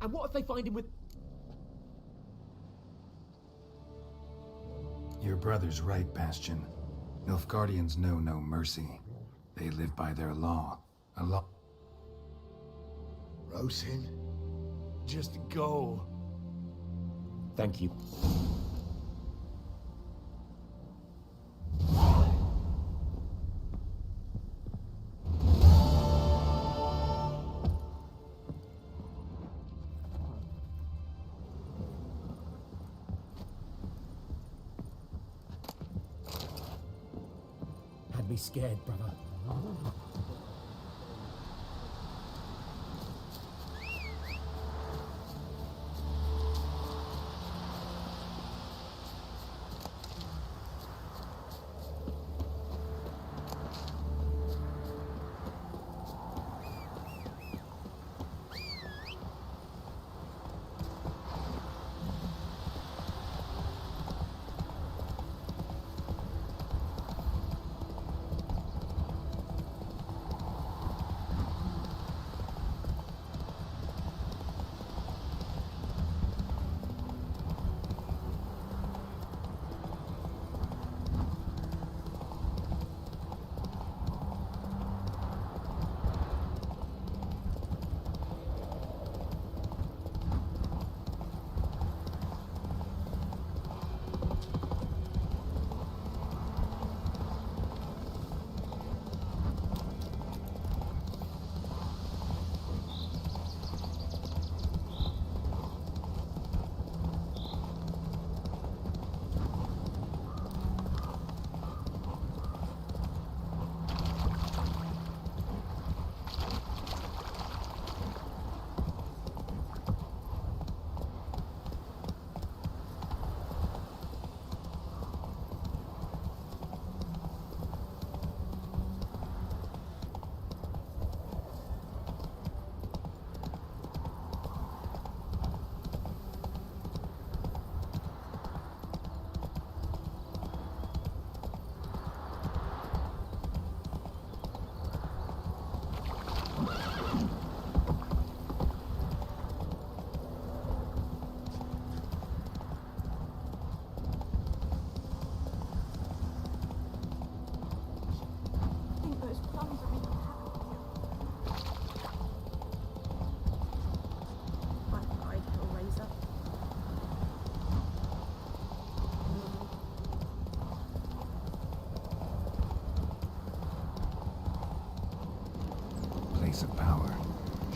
And what if they find him with... Your brother's right, Bastion. Nilfgaardians know no mercy. They live by their law. A law... Rosin, just go. Thank you. Had me scared, brother.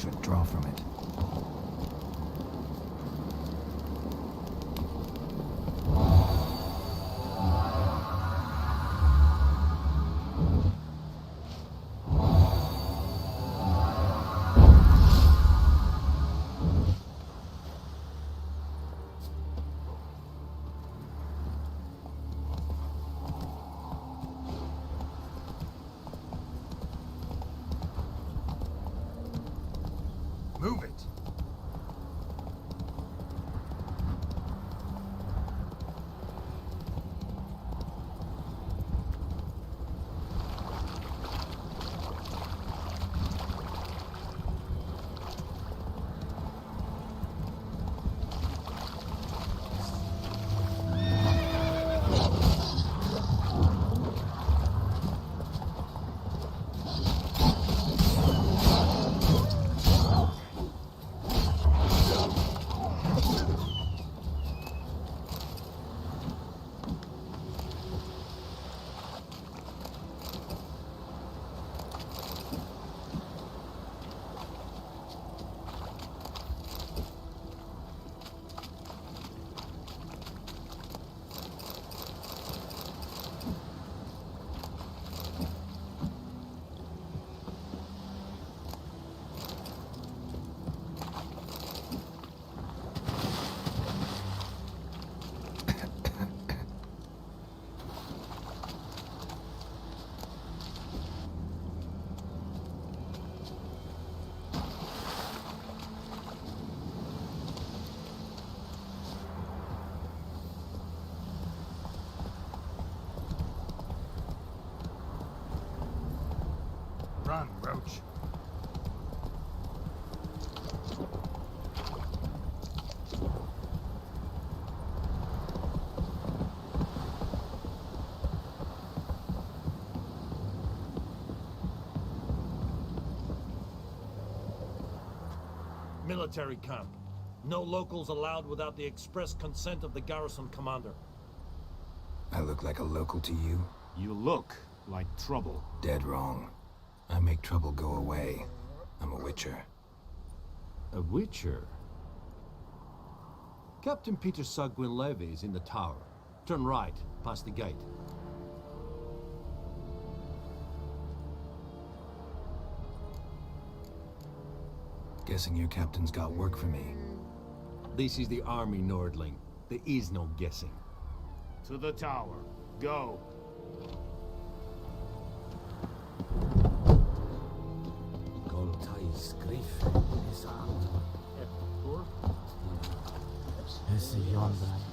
should draw from it. Move it! Run, Roach. Military camp. No locals allowed without the express consent of the garrison commander. I look like a local to you? You look like trouble. Dead wrong. I make trouble go away. I'm a witcher. A witcher? Captain Peter Sagwin Levy is in the tower. Turn right, past the gate. Guessing your captain's got work for me. This is the army, Nordling. There is no guessing. To the tower. Go.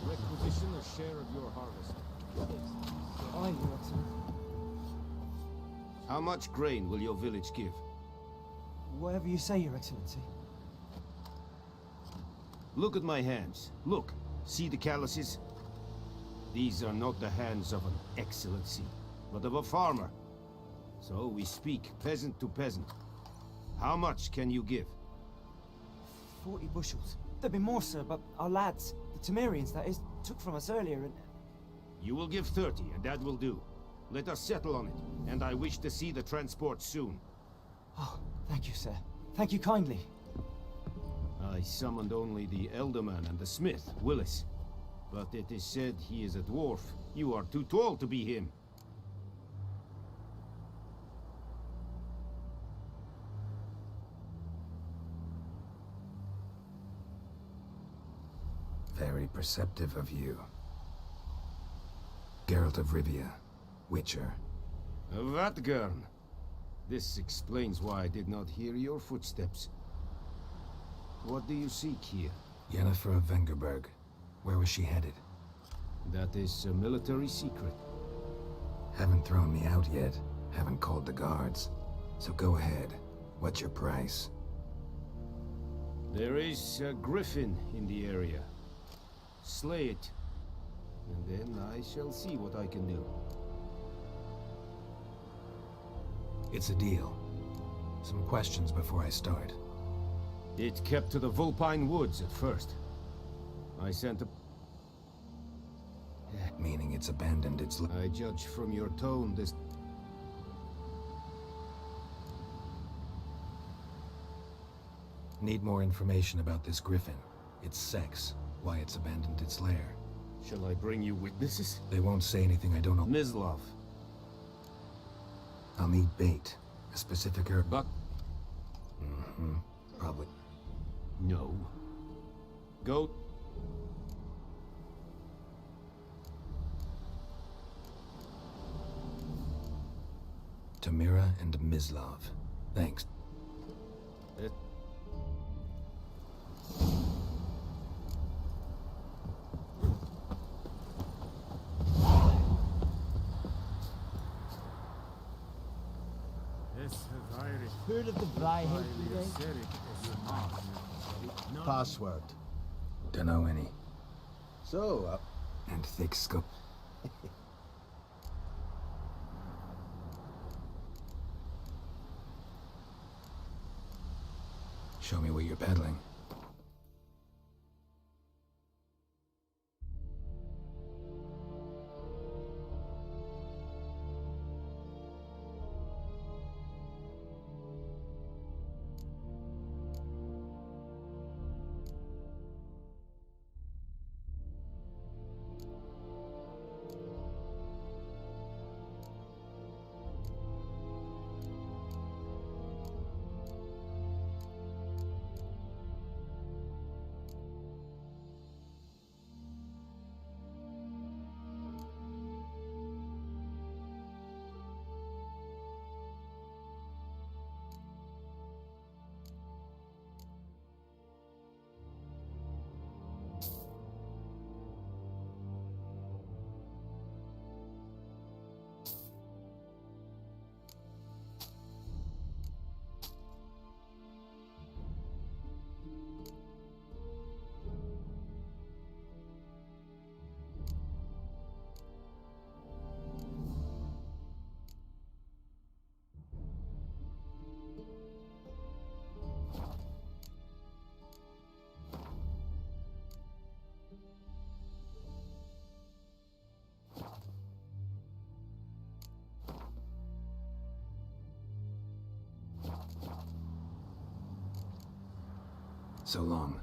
Requisition a share of your harvest. Aye, Your Excellency. How much grain will your village give? Whatever you say, Your Excellency. Look at my hands. Look. See the calluses? These are not the hands of an excellency, but of a farmer. So we speak peasant to peasant. How much can you give? 40 bushels. There'd be more, sir, but our lads, the Temerians, that is, took from us earlier and... You will give 30, and that will do. Let us settle on it, and I wish to see the transport soon. Oh, thank you, sir. Thank you kindly. I summoned only the Elderman and the smith, Willis. But it is said he is a dwarf. You are too tall to be him. Very perceptive of you. Geralt of Rivia, Witcher. Vatgern. This explains why I did not hear your footsteps. What do you seek here? Yennefer of Vengerberg. Where was she headed? That is a military secret. Haven't thrown me out yet. Haven't called the guards. So go ahead. What's your price? There is a griffin in the area. Slay it. And then I shall see what I can do. It's a deal. Some questions before I start. It kept to the Vulpine Woods at first. I sent a... Meaning it's abandoned its... I judge from your tone this... Need more information about this griffin. Its sex, why it's abandoned its lair. Shall I bring you witnesses? They won't say anything I don't know. Mislov. I'll need bait. A specific herb. Buck? Mm-hmm. Probably. No. Goat? Tamira and Mislov. Thanks. Heard of the Vryhead Password. Don't know any. So, And thick scope. Show me what you're peddling. So long.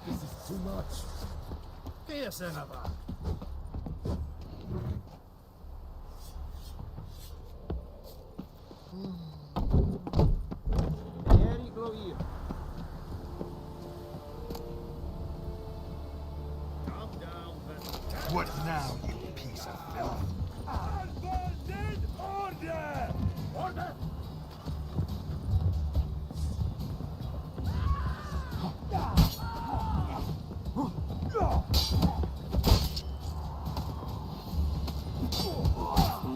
This is too much. Fierce another. What now, you piece of filth? Order! Order!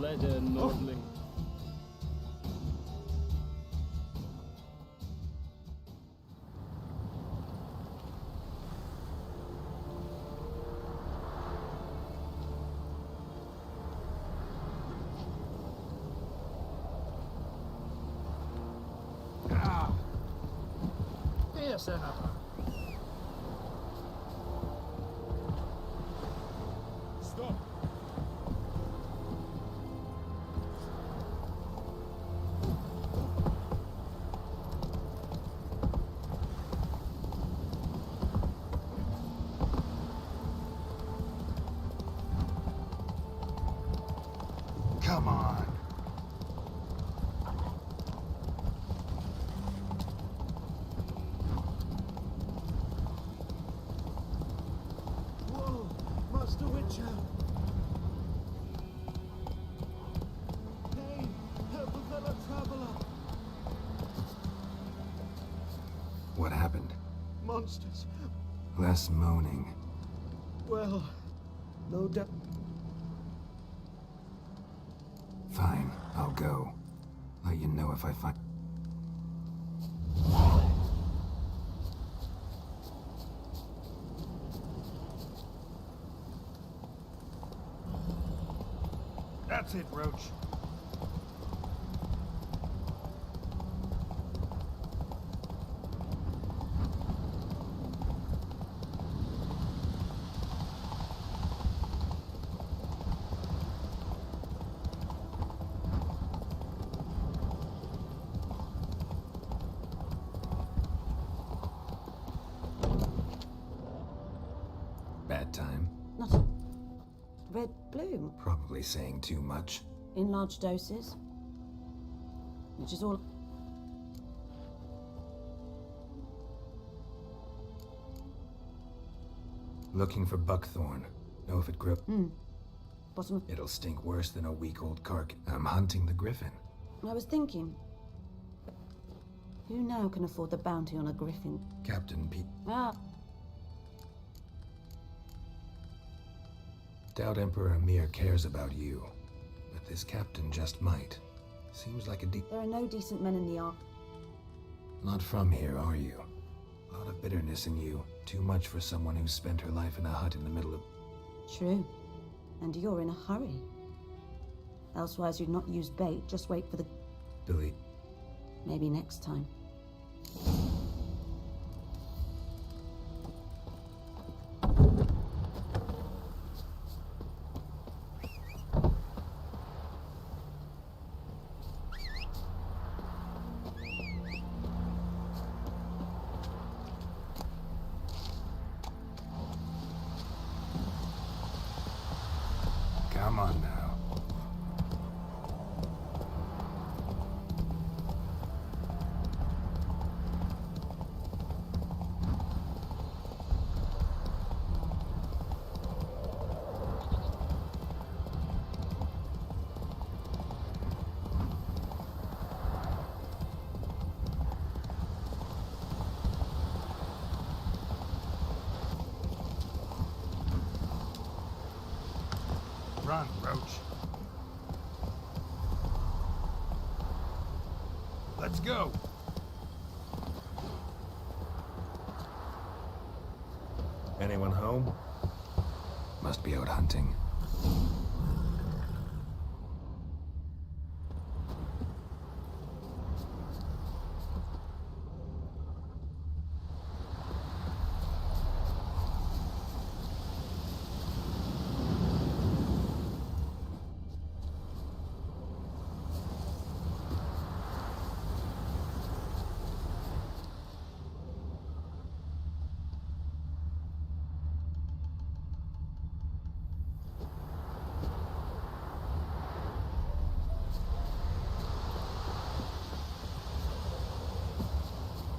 Leather Nordling. Fierce another. Stop. Come on. Whoa, Master Witcher. Hey, help a fellow traveler. What happened? Monsters. Less moaning. Well, no doubt. Fine, I'll go. Let you know if I find... That's it, Roach. Bad time? Not a red bloom. Probably saying too much. In large doses. Which is all... Looking for buckthorn. Know if it grew... Bottom of... It'll stink worse than a week-old cark. I'm hunting the griffin. I was thinking... Who now can afford the bounty on a griffin? Captain Pete. Ah, Doubt Emperor Amir cares about you. But this captain just might. Seems like a there are no decent men in the ark. Not from here, are you? A lot of bitterness in you. Too much for someone who's spent her life in a hut in the middle of... True. And you're in a hurry. Elsewise you'd not use bait, just wait for the... Billy. Maybe next time. Come on now. Run, Roach. Let's go. Anyone home? Must be out hunting.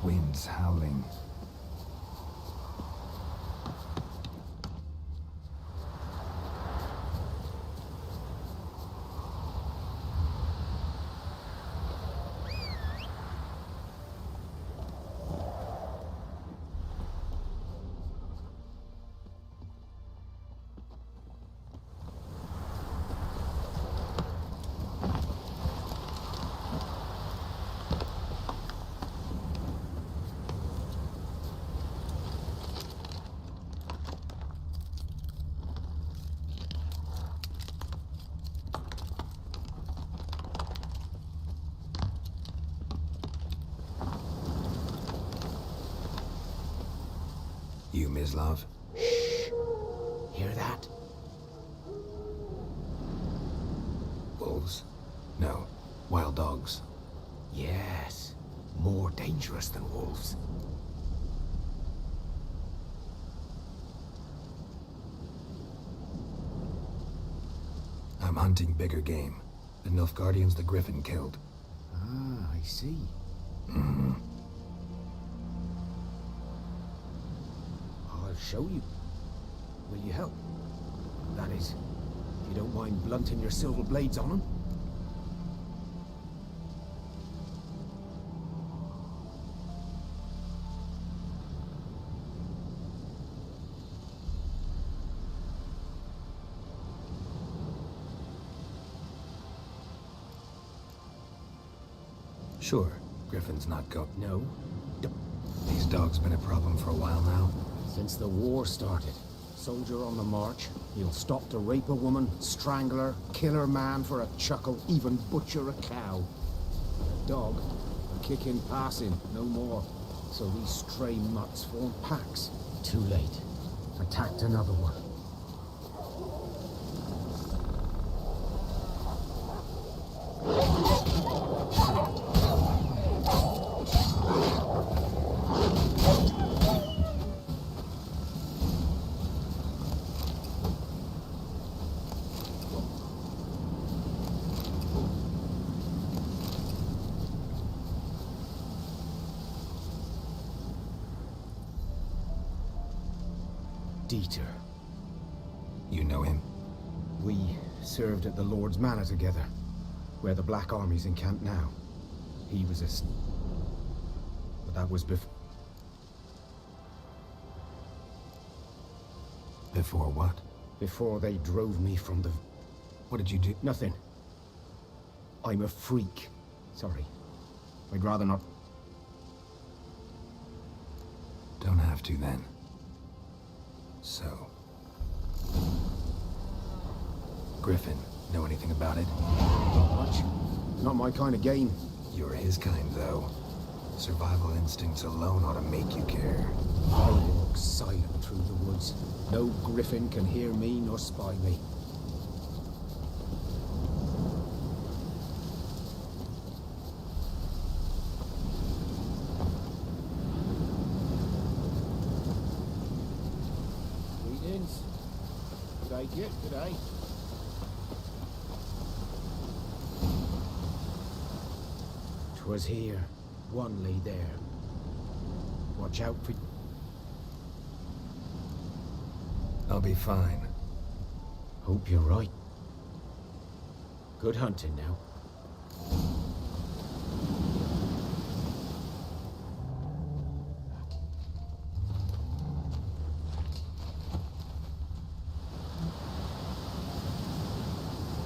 Winds howling. You, Mislav? Shh! Hear that? Wolves? No. Wild dogs. Yes. More dangerous than wolves. I'm hunting bigger game. The Nilfgaardians the Griffin killed. Ah, I see. Mm-hmm. I'll show you. Will you help? That is, if you don't mind blunting your silver blades on them. Sure. Griffin's not go. No. These dogs been a problem for a while now. Since the war started. Soldier on the march, he'll stop to rape a woman, strangle her, kill her man for a chuckle, even butcher a cow. A dog, a kick in passing, no more. So these stray mutts form packs. Too late. Attacked another one. Dieter. You know him? We served at the Lord's Manor together, where the Black Army's encamped now. He was but that was before... Before what? Before they drove me from the... What did you do? Nothing. I'm a freak. Sorry. I'd rather not... Don't have to, then. So... Griffin, know anything about it? Not much. Not my kind of game. You're his kind, though. Survival instincts alone ought to make you care. I walk silent through the woods. No Griffin can hear me nor spy me. Greetings. Did I get today? Was here. One lay there. Watch out for... I'll be fine. Hope you're right. Good hunting now.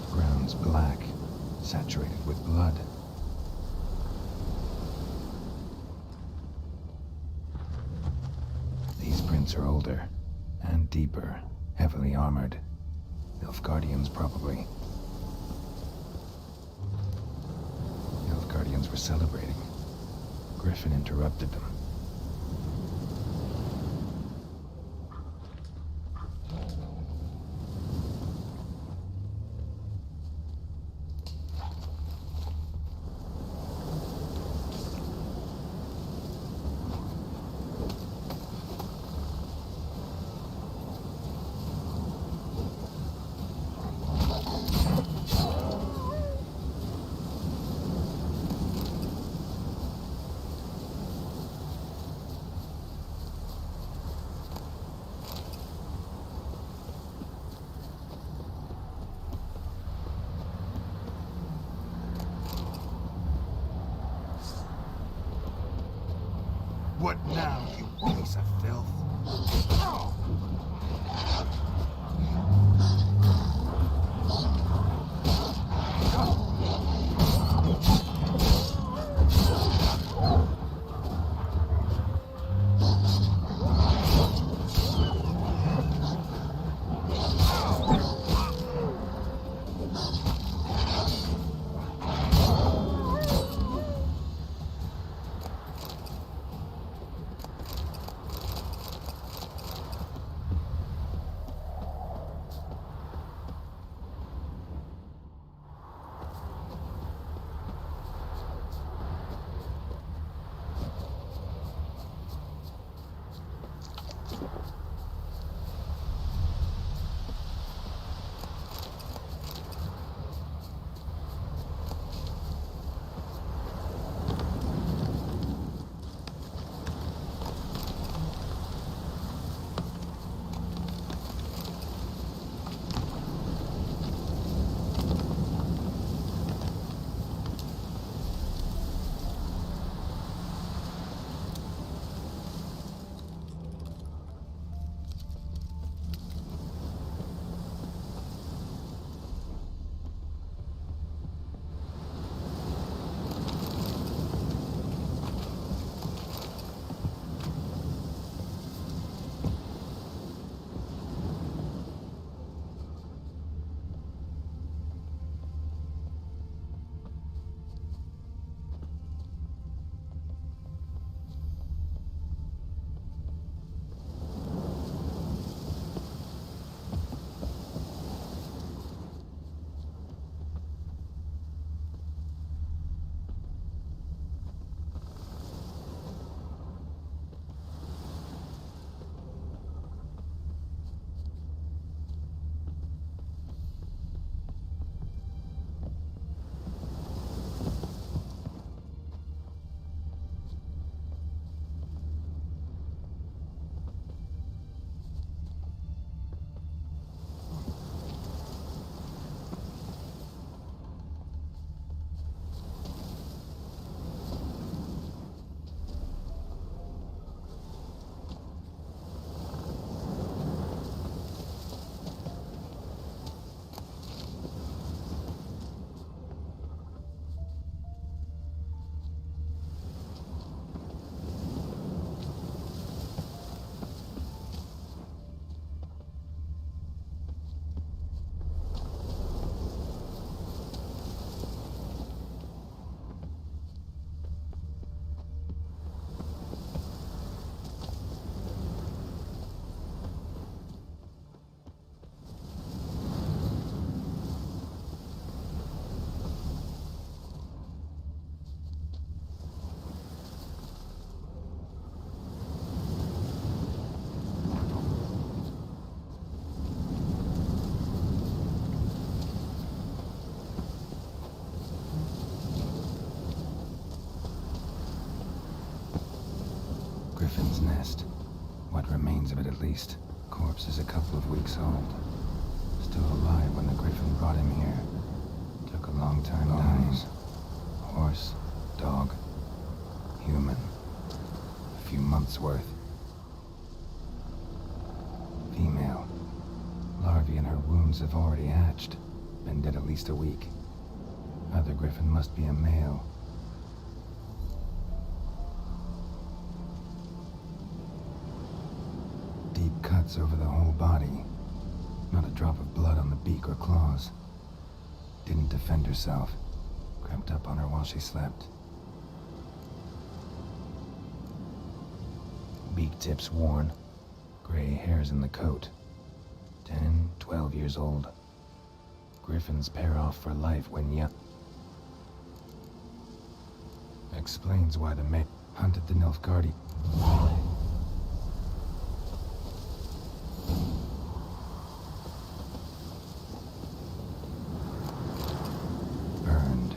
Ground's black, saturated with blood. Are older and deeper, heavily armored. Nilfgaardians, probably. Nilfgaardians were celebrating. Griffin interrupted them. nest. What remains of it, at least. Corpse is a couple of weeks old. Still alive when the Griffin brought him here. Took a long time dying. Horse, dog, human. A few months' worth. Female. Larvae in her wounds have already hatched. Been dead at least a week. Other Griffin must be a male. Deep cuts over the whole body. Not a drop of blood on the beak or claws. Didn't defend herself. Crept up on her while she slept. Beak tips worn. Gray hairs in the coat. 10, 12 years old. Griffins pair off for life when young. Explains why the mate hunted the Nilfgaardi. Burned.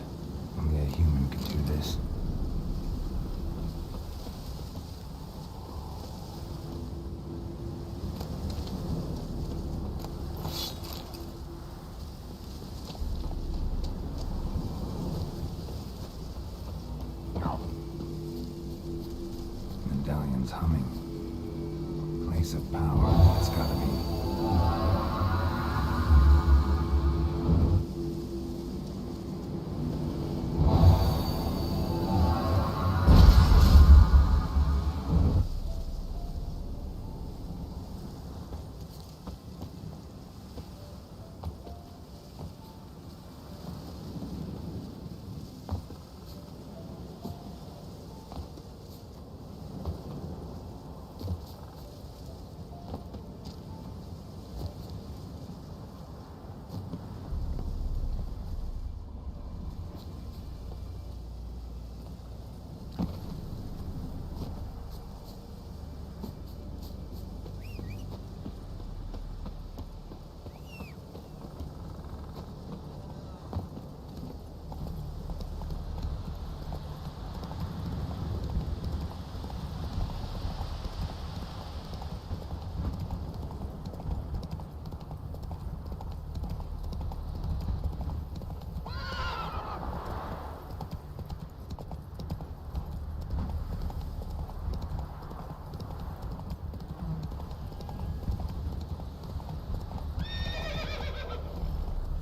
Only a human could do this. Medallion's humming. Place of power, it's gotta be.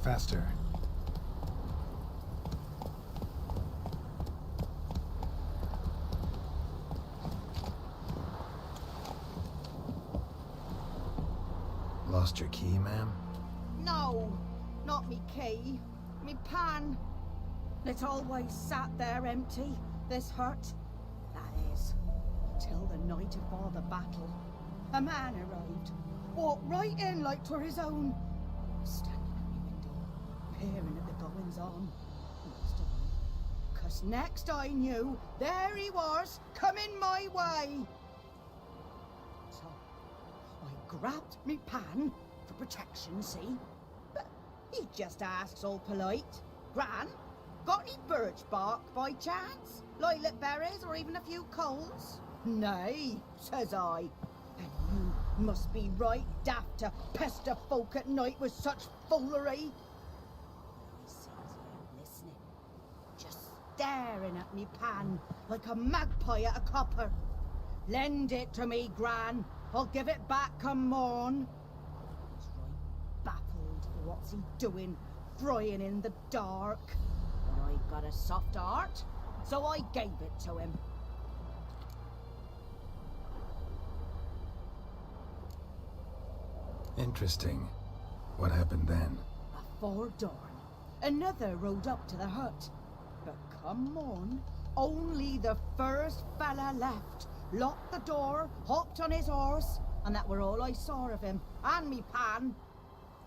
Faster. Lost your key, ma'am? No, not me key. Me pan. It always sat there empty, this hut. That is, till the night afore the battle. A man arrived, walked right in like 'twere his own. Standing at me window, peering at the goings on. Must have been. 'Cause next I knew, there he was, coming my way. So, I grabbed me pan, for protection, see? But he just asks all polite, Gran, got any birch bark by chance? Lilac berries or even a few coals? Nay, says I. And you must be right daft to pester folk at night with such foolery. He sits here listening, just staring at me pan like a magpie at a copper. Lend it to me, Gran. I'll give it back come morn. He's right baffled for what's he doing, frying in the dark. But I've got a soft heart, so I gave it to him. Interesting. What happened then? Afore dawn, another rode up to the hut. But come morn, only the first fella left. Locked the door, hopped on his horse, and that were all I saw of him, and me pan.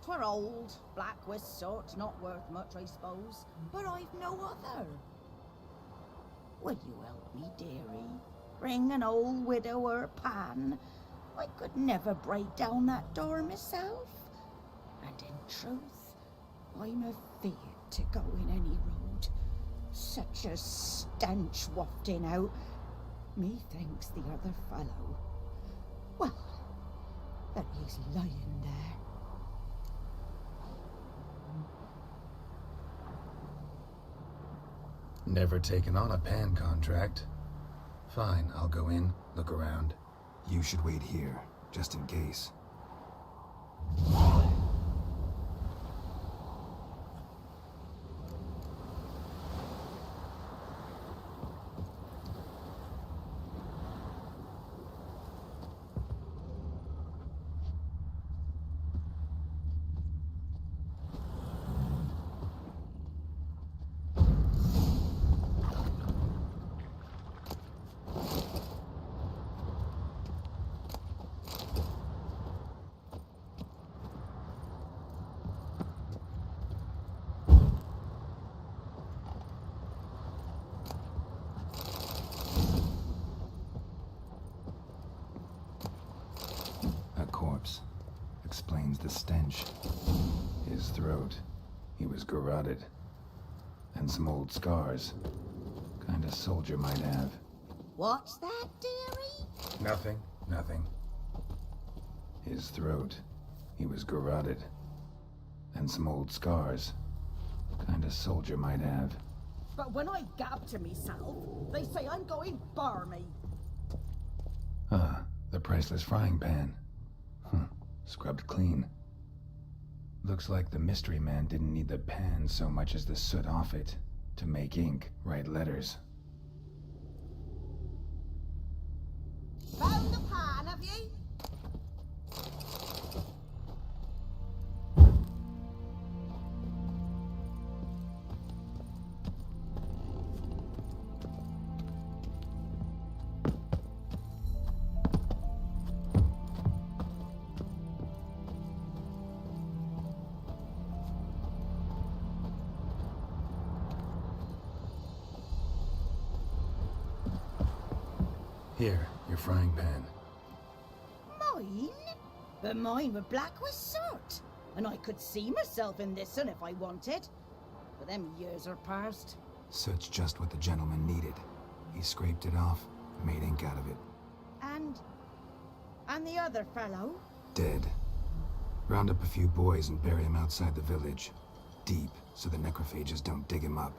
'Twere old, black-wist sort, not worth much, I suppose, but I've no other. Will you help me, dearie? Bring an old widower pan. I could never break down that door myself. And in truth, I'm afeard to go in any road. Such a stench wafting out. Methinks the other fellow Well, there he's lying there. Never taken on a pan contract. Fine, I'll go in, look around. You should wait here, just in case. Corpse. Explains the stench. His throat. He was garroted. And some old scars. Kind of soldier might have. What's that, dearie? Nothing. His throat. He was garroted. And some old scars. Kind of soldier might have. But when I gab to myself, they say I'm going barmy. Ah, the priceless frying pan. Scrubbed clean. Looks like the mystery man didn't need the pan so much as the soot off it to make ink, write letters. Found the pan, have you? Here, your frying pan. Mine? But mine were black with soot. And I could see myself in this one if I wanted. But them years are past. Soot's just what the gentleman needed. He scraped it off, made ink out of it. And the other fellow? Dead. Round up a few boys and bury him outside the village. Deep, so the necrophages don't dig him up.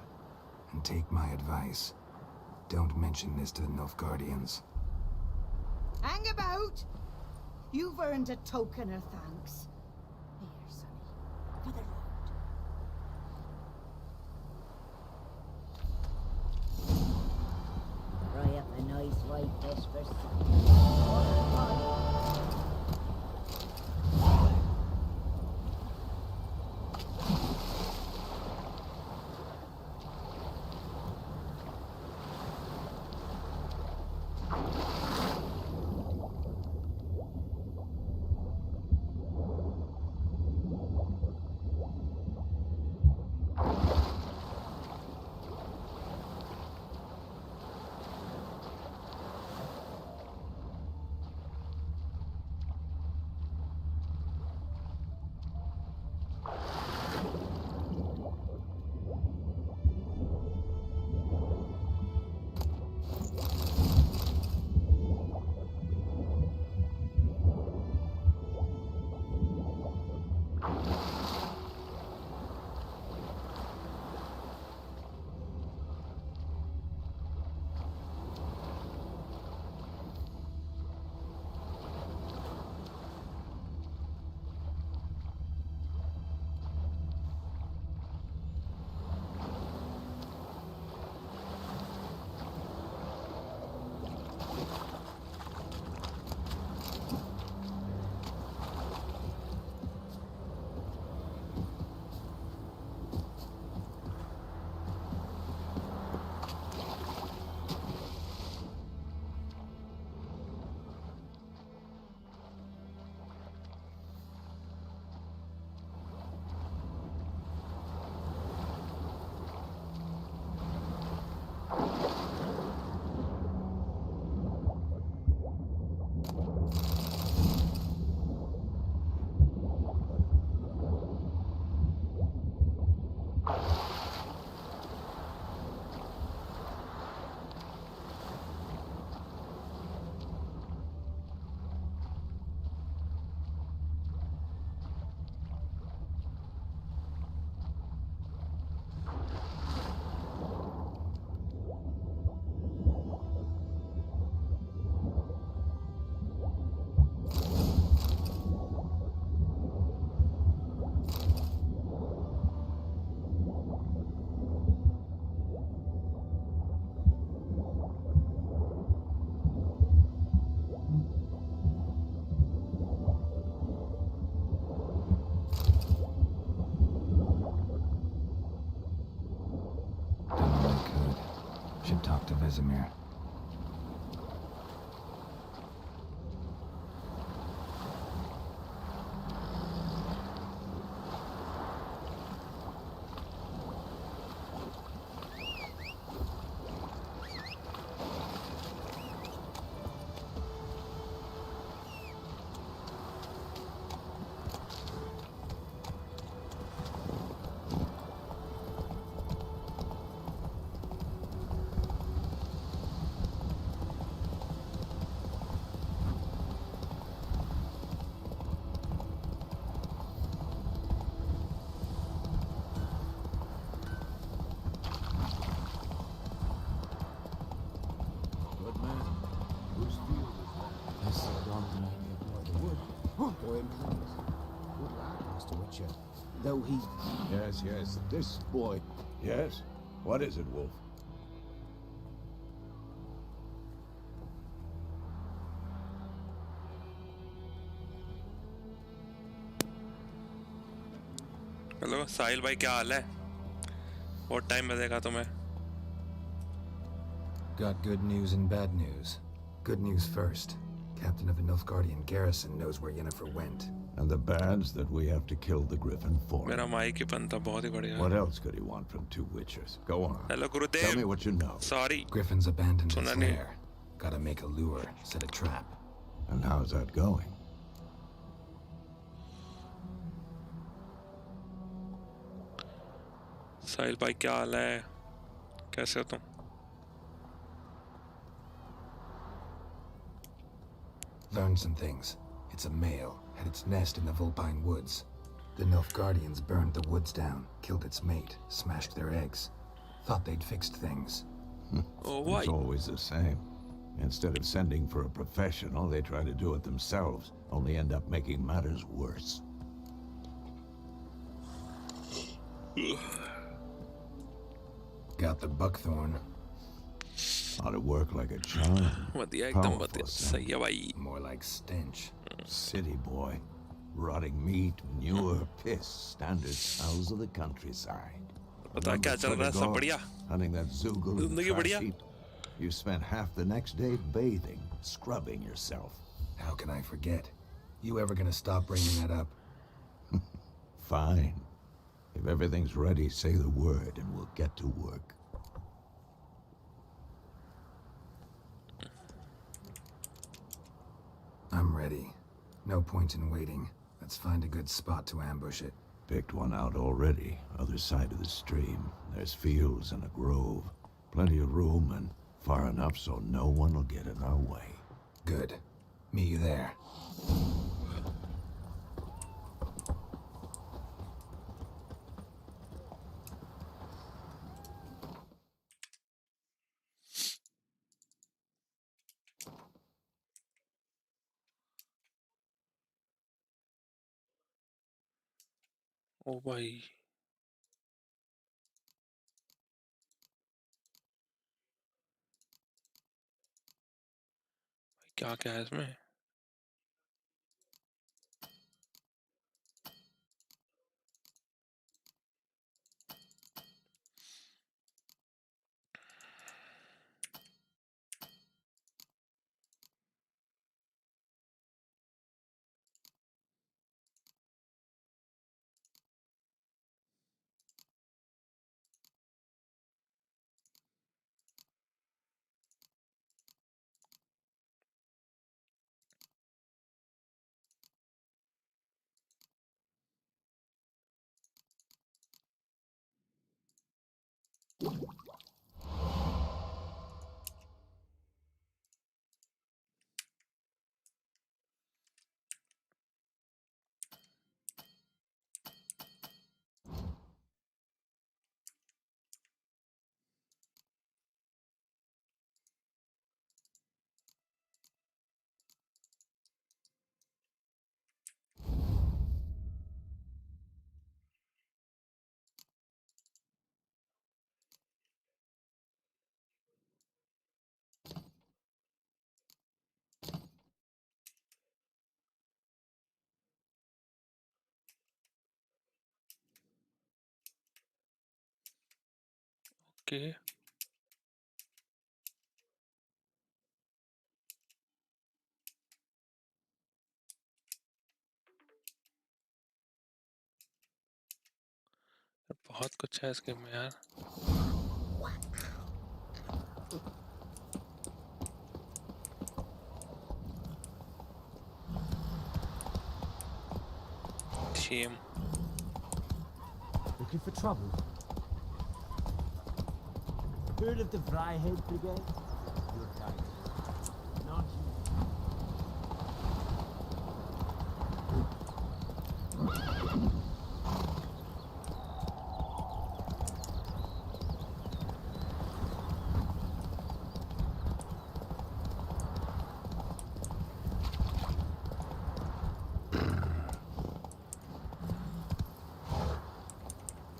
And take my advice. Don't mention this to the Nilfgaardians. Hang about! You've earned a token of thanks. Here, sonny, for the road. Fry up a nice white dish for Vesemir. Though he... Yes, this boy. Yes? What is it, Wolf? Hello Sahil भाई क्या हाल है? बहुत time मिलेगा तुम्हें? Got good news and bad news. Good news first. Captain of the Nilfgaardian garrison knows where Yennefer went. And the bad's that we have to kill the Griffin for him. मेरा mic ही बनता बहुत ही बढ़िया. What else could he want from two witchers? Go on. Hello Gurudev. Tell me what you know. Sorry. Griffin's abandoned its lair. Gotta make a lure, set a trap. And how's that going? साहिल भाई क्या हाल है? कैसे हो तुम? Learned some things. It's a male, had its nest in the Vulpine Woods. The Nilfgaardians burned the woods down, killed its mate, smashed their eggs. Thought they'd fixed things. It's always the same. Instead of sending for a professional, they try to do it themselves, only end up making matters worse. Got the buckthorn. Ought to work like a charm. More like stench. City boy. Rotting meat, manure, piss. Standard smells of the countryside. Hunting that Zoogle in the trash heap. You spent half the next day bathing, scrubbing yourself. How can I forget? You ever gonna stop bringing that up? Fine. If everything's ready, say the word and we'll get to work. I'm ready. No point in waiting. Let's find a good spot to ambush it. Picked one out already. Other side of the stream. There's fields and a grove. Plenty of room and far enough so no one will get in our way. Good. Meet you there. ओ भाई क्या क्या है इसमें? Okay. बहुत कुछ है इस game में यार. Shame. Looking for trouble? Heard of the Vryhead Brigade? Your kind. Not you.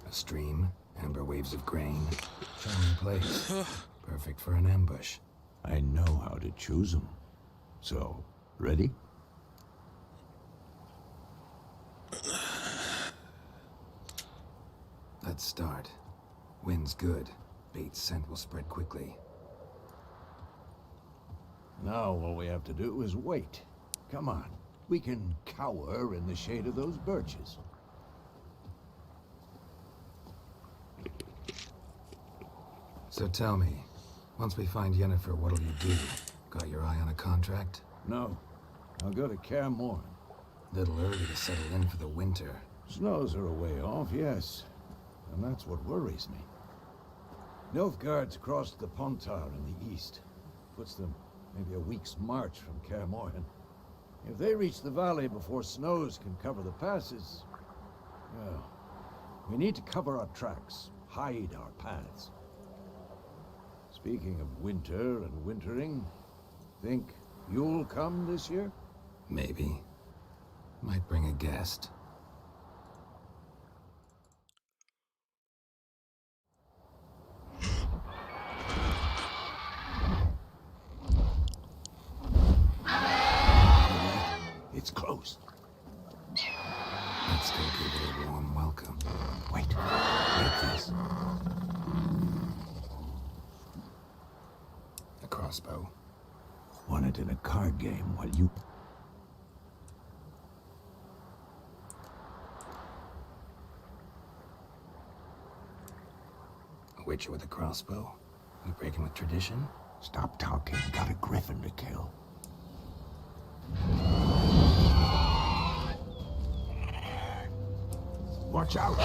A stream, amber waves of grain. Charming place. Perfect for an ambush. I know how to choose them. So, ready? Let's start. Wind's good. Bait's scent will spread quickly. Now all we have to do is wait. Come on. We can cower in the shade of those birches. So tell me, once we find Yennefer, what'll you do? Got your eye on a contract? No. I'll go to Kaer Morhen. Little early to settle in for the winter. Snows are a way off, yes. And that's what worries me. Nilfgaard's crossed the Pontar in the east. Puts them maybe a week's march from Kaer Morhen. If they reach the valley before snows can cover the passes, well, we need to cover our tracks, hide our paths. Speaking of winter and wintering, think you'll come this year? Maybe. Might bring a guest. It's close. Let's go give it a warm welcome. Wait. Like this. A crossbow. Won it in a card game while you... A witcher with a crossbow? You breaking with tradition? Stop talking. Got a griffin to kill. Watch out!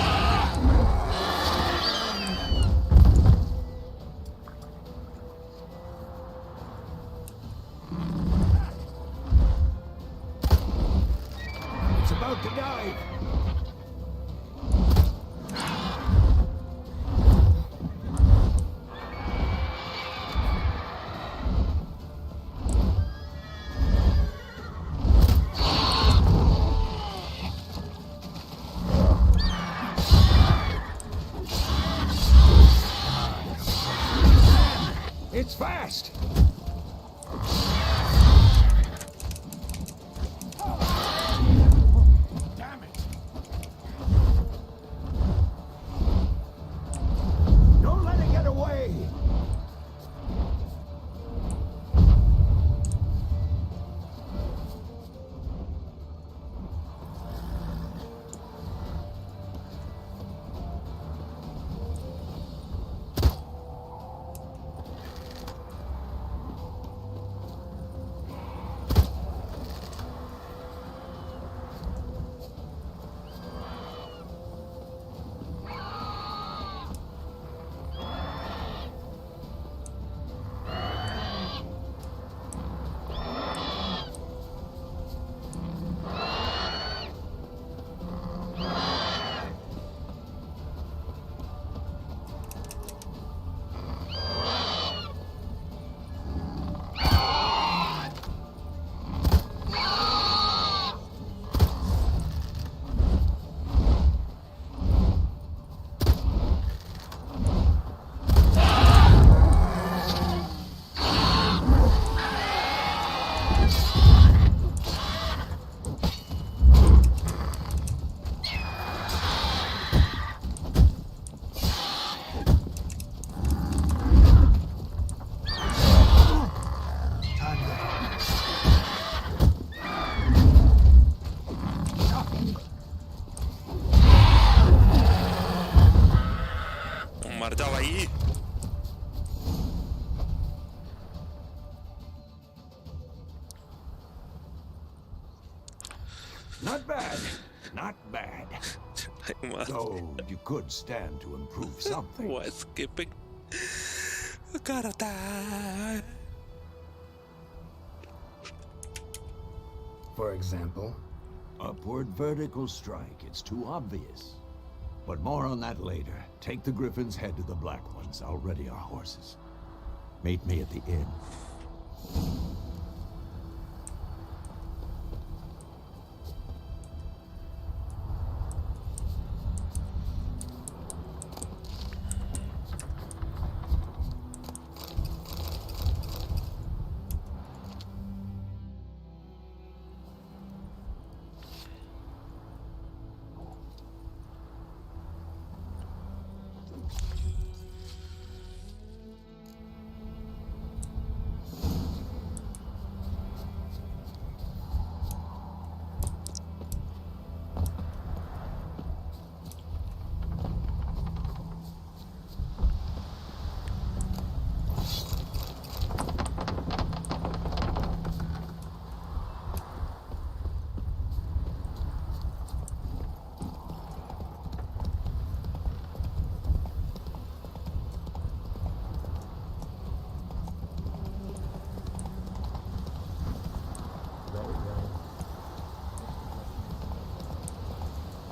It's about to dive! It's fast! Damn it! Don't let it get away! Not bad. Not bad. Though you could stand to improve something. What skipping? Gotta die. For example? Upward vertical strike. It's too obvious. But more on that later. Take the Griffin's head to the Black Ones. I'll ready our horses. Meet me at the inn.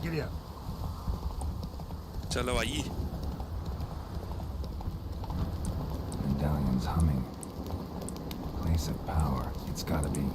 Giddy up. चलो आइए. Medallion's humming. Place of power. It's gotta be.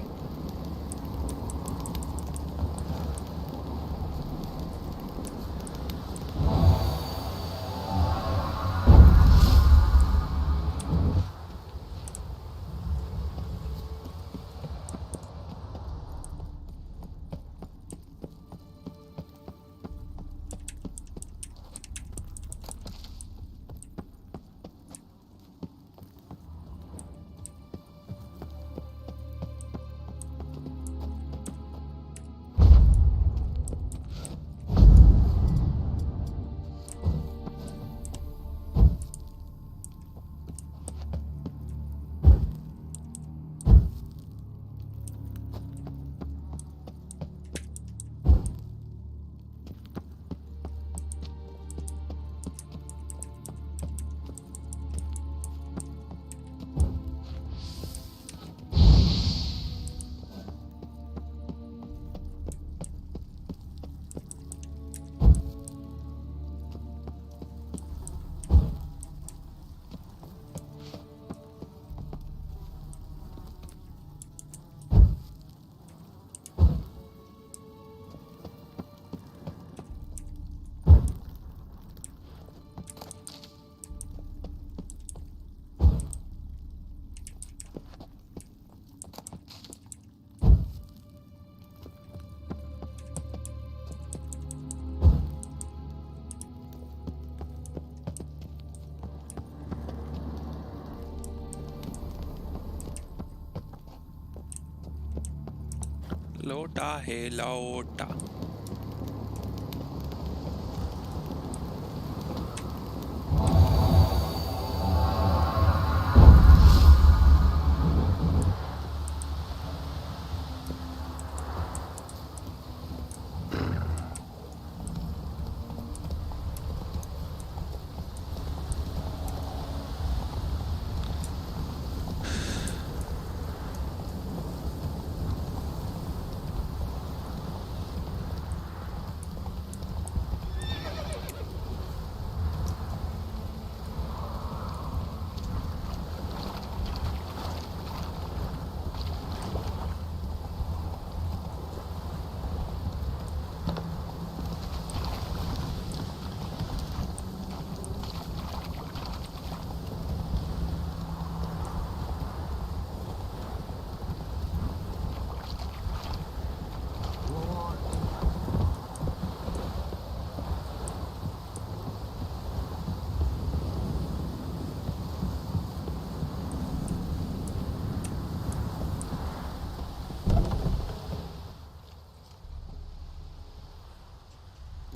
लोटा है लोटा.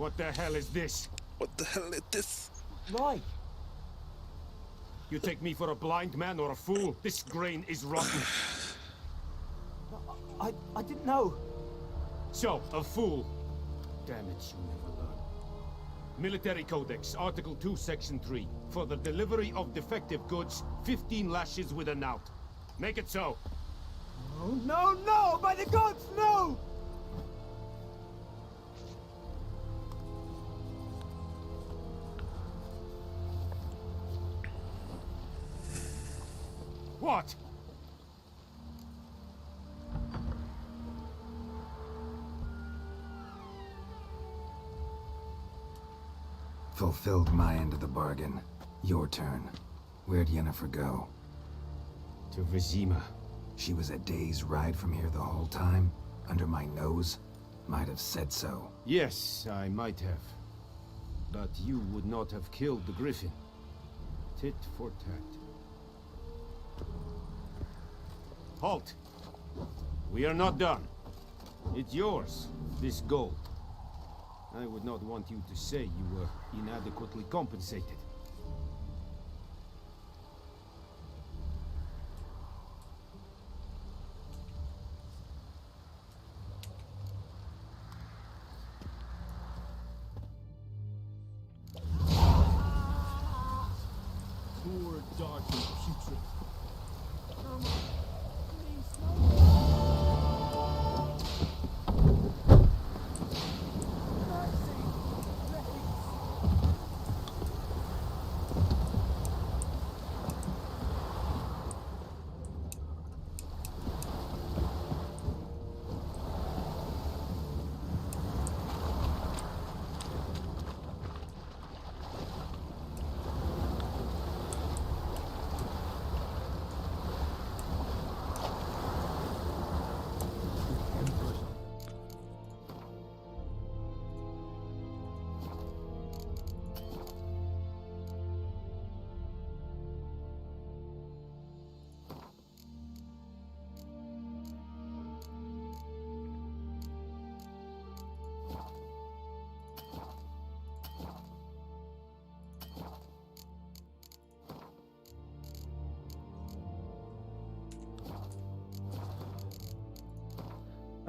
What the hell is this? What the hell is this? Right. You take me for a blind man or a fool? This grain is rotten. I didn't know. So, a fool. Damn it, you never learn. Military Codex, Article 2, Section 3. For the delivery of defective goods, 15 lashes with a knout. Make it so. Oh, no, no! By the gods, no! What? Fulfilled my end of the bargain. Your turn. Where'd Yennefer go? To Vizima. She was a day's ride from here the whole time? Under my nose? Might have said so. Yes, I might have. But you would not have killed the Griffin. Tit for tat. Halt! We are not done. It's yours, this gold. I would not want you to say you were inadequately compensated. Poor, dark, and putrid.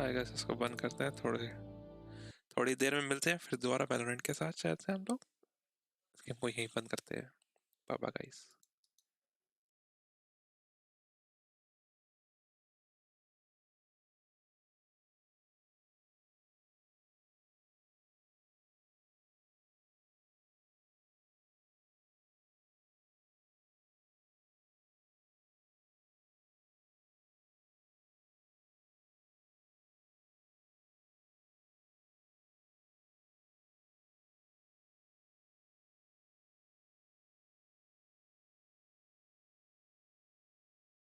आएगा इसको बंद करते हैं थोड़ी देर में मिलते हैं फिर दोबारा वैलोरेंट के साथ शायद से हम लोग इसके को यहीं बंद करते हैं बाय बाय गाइस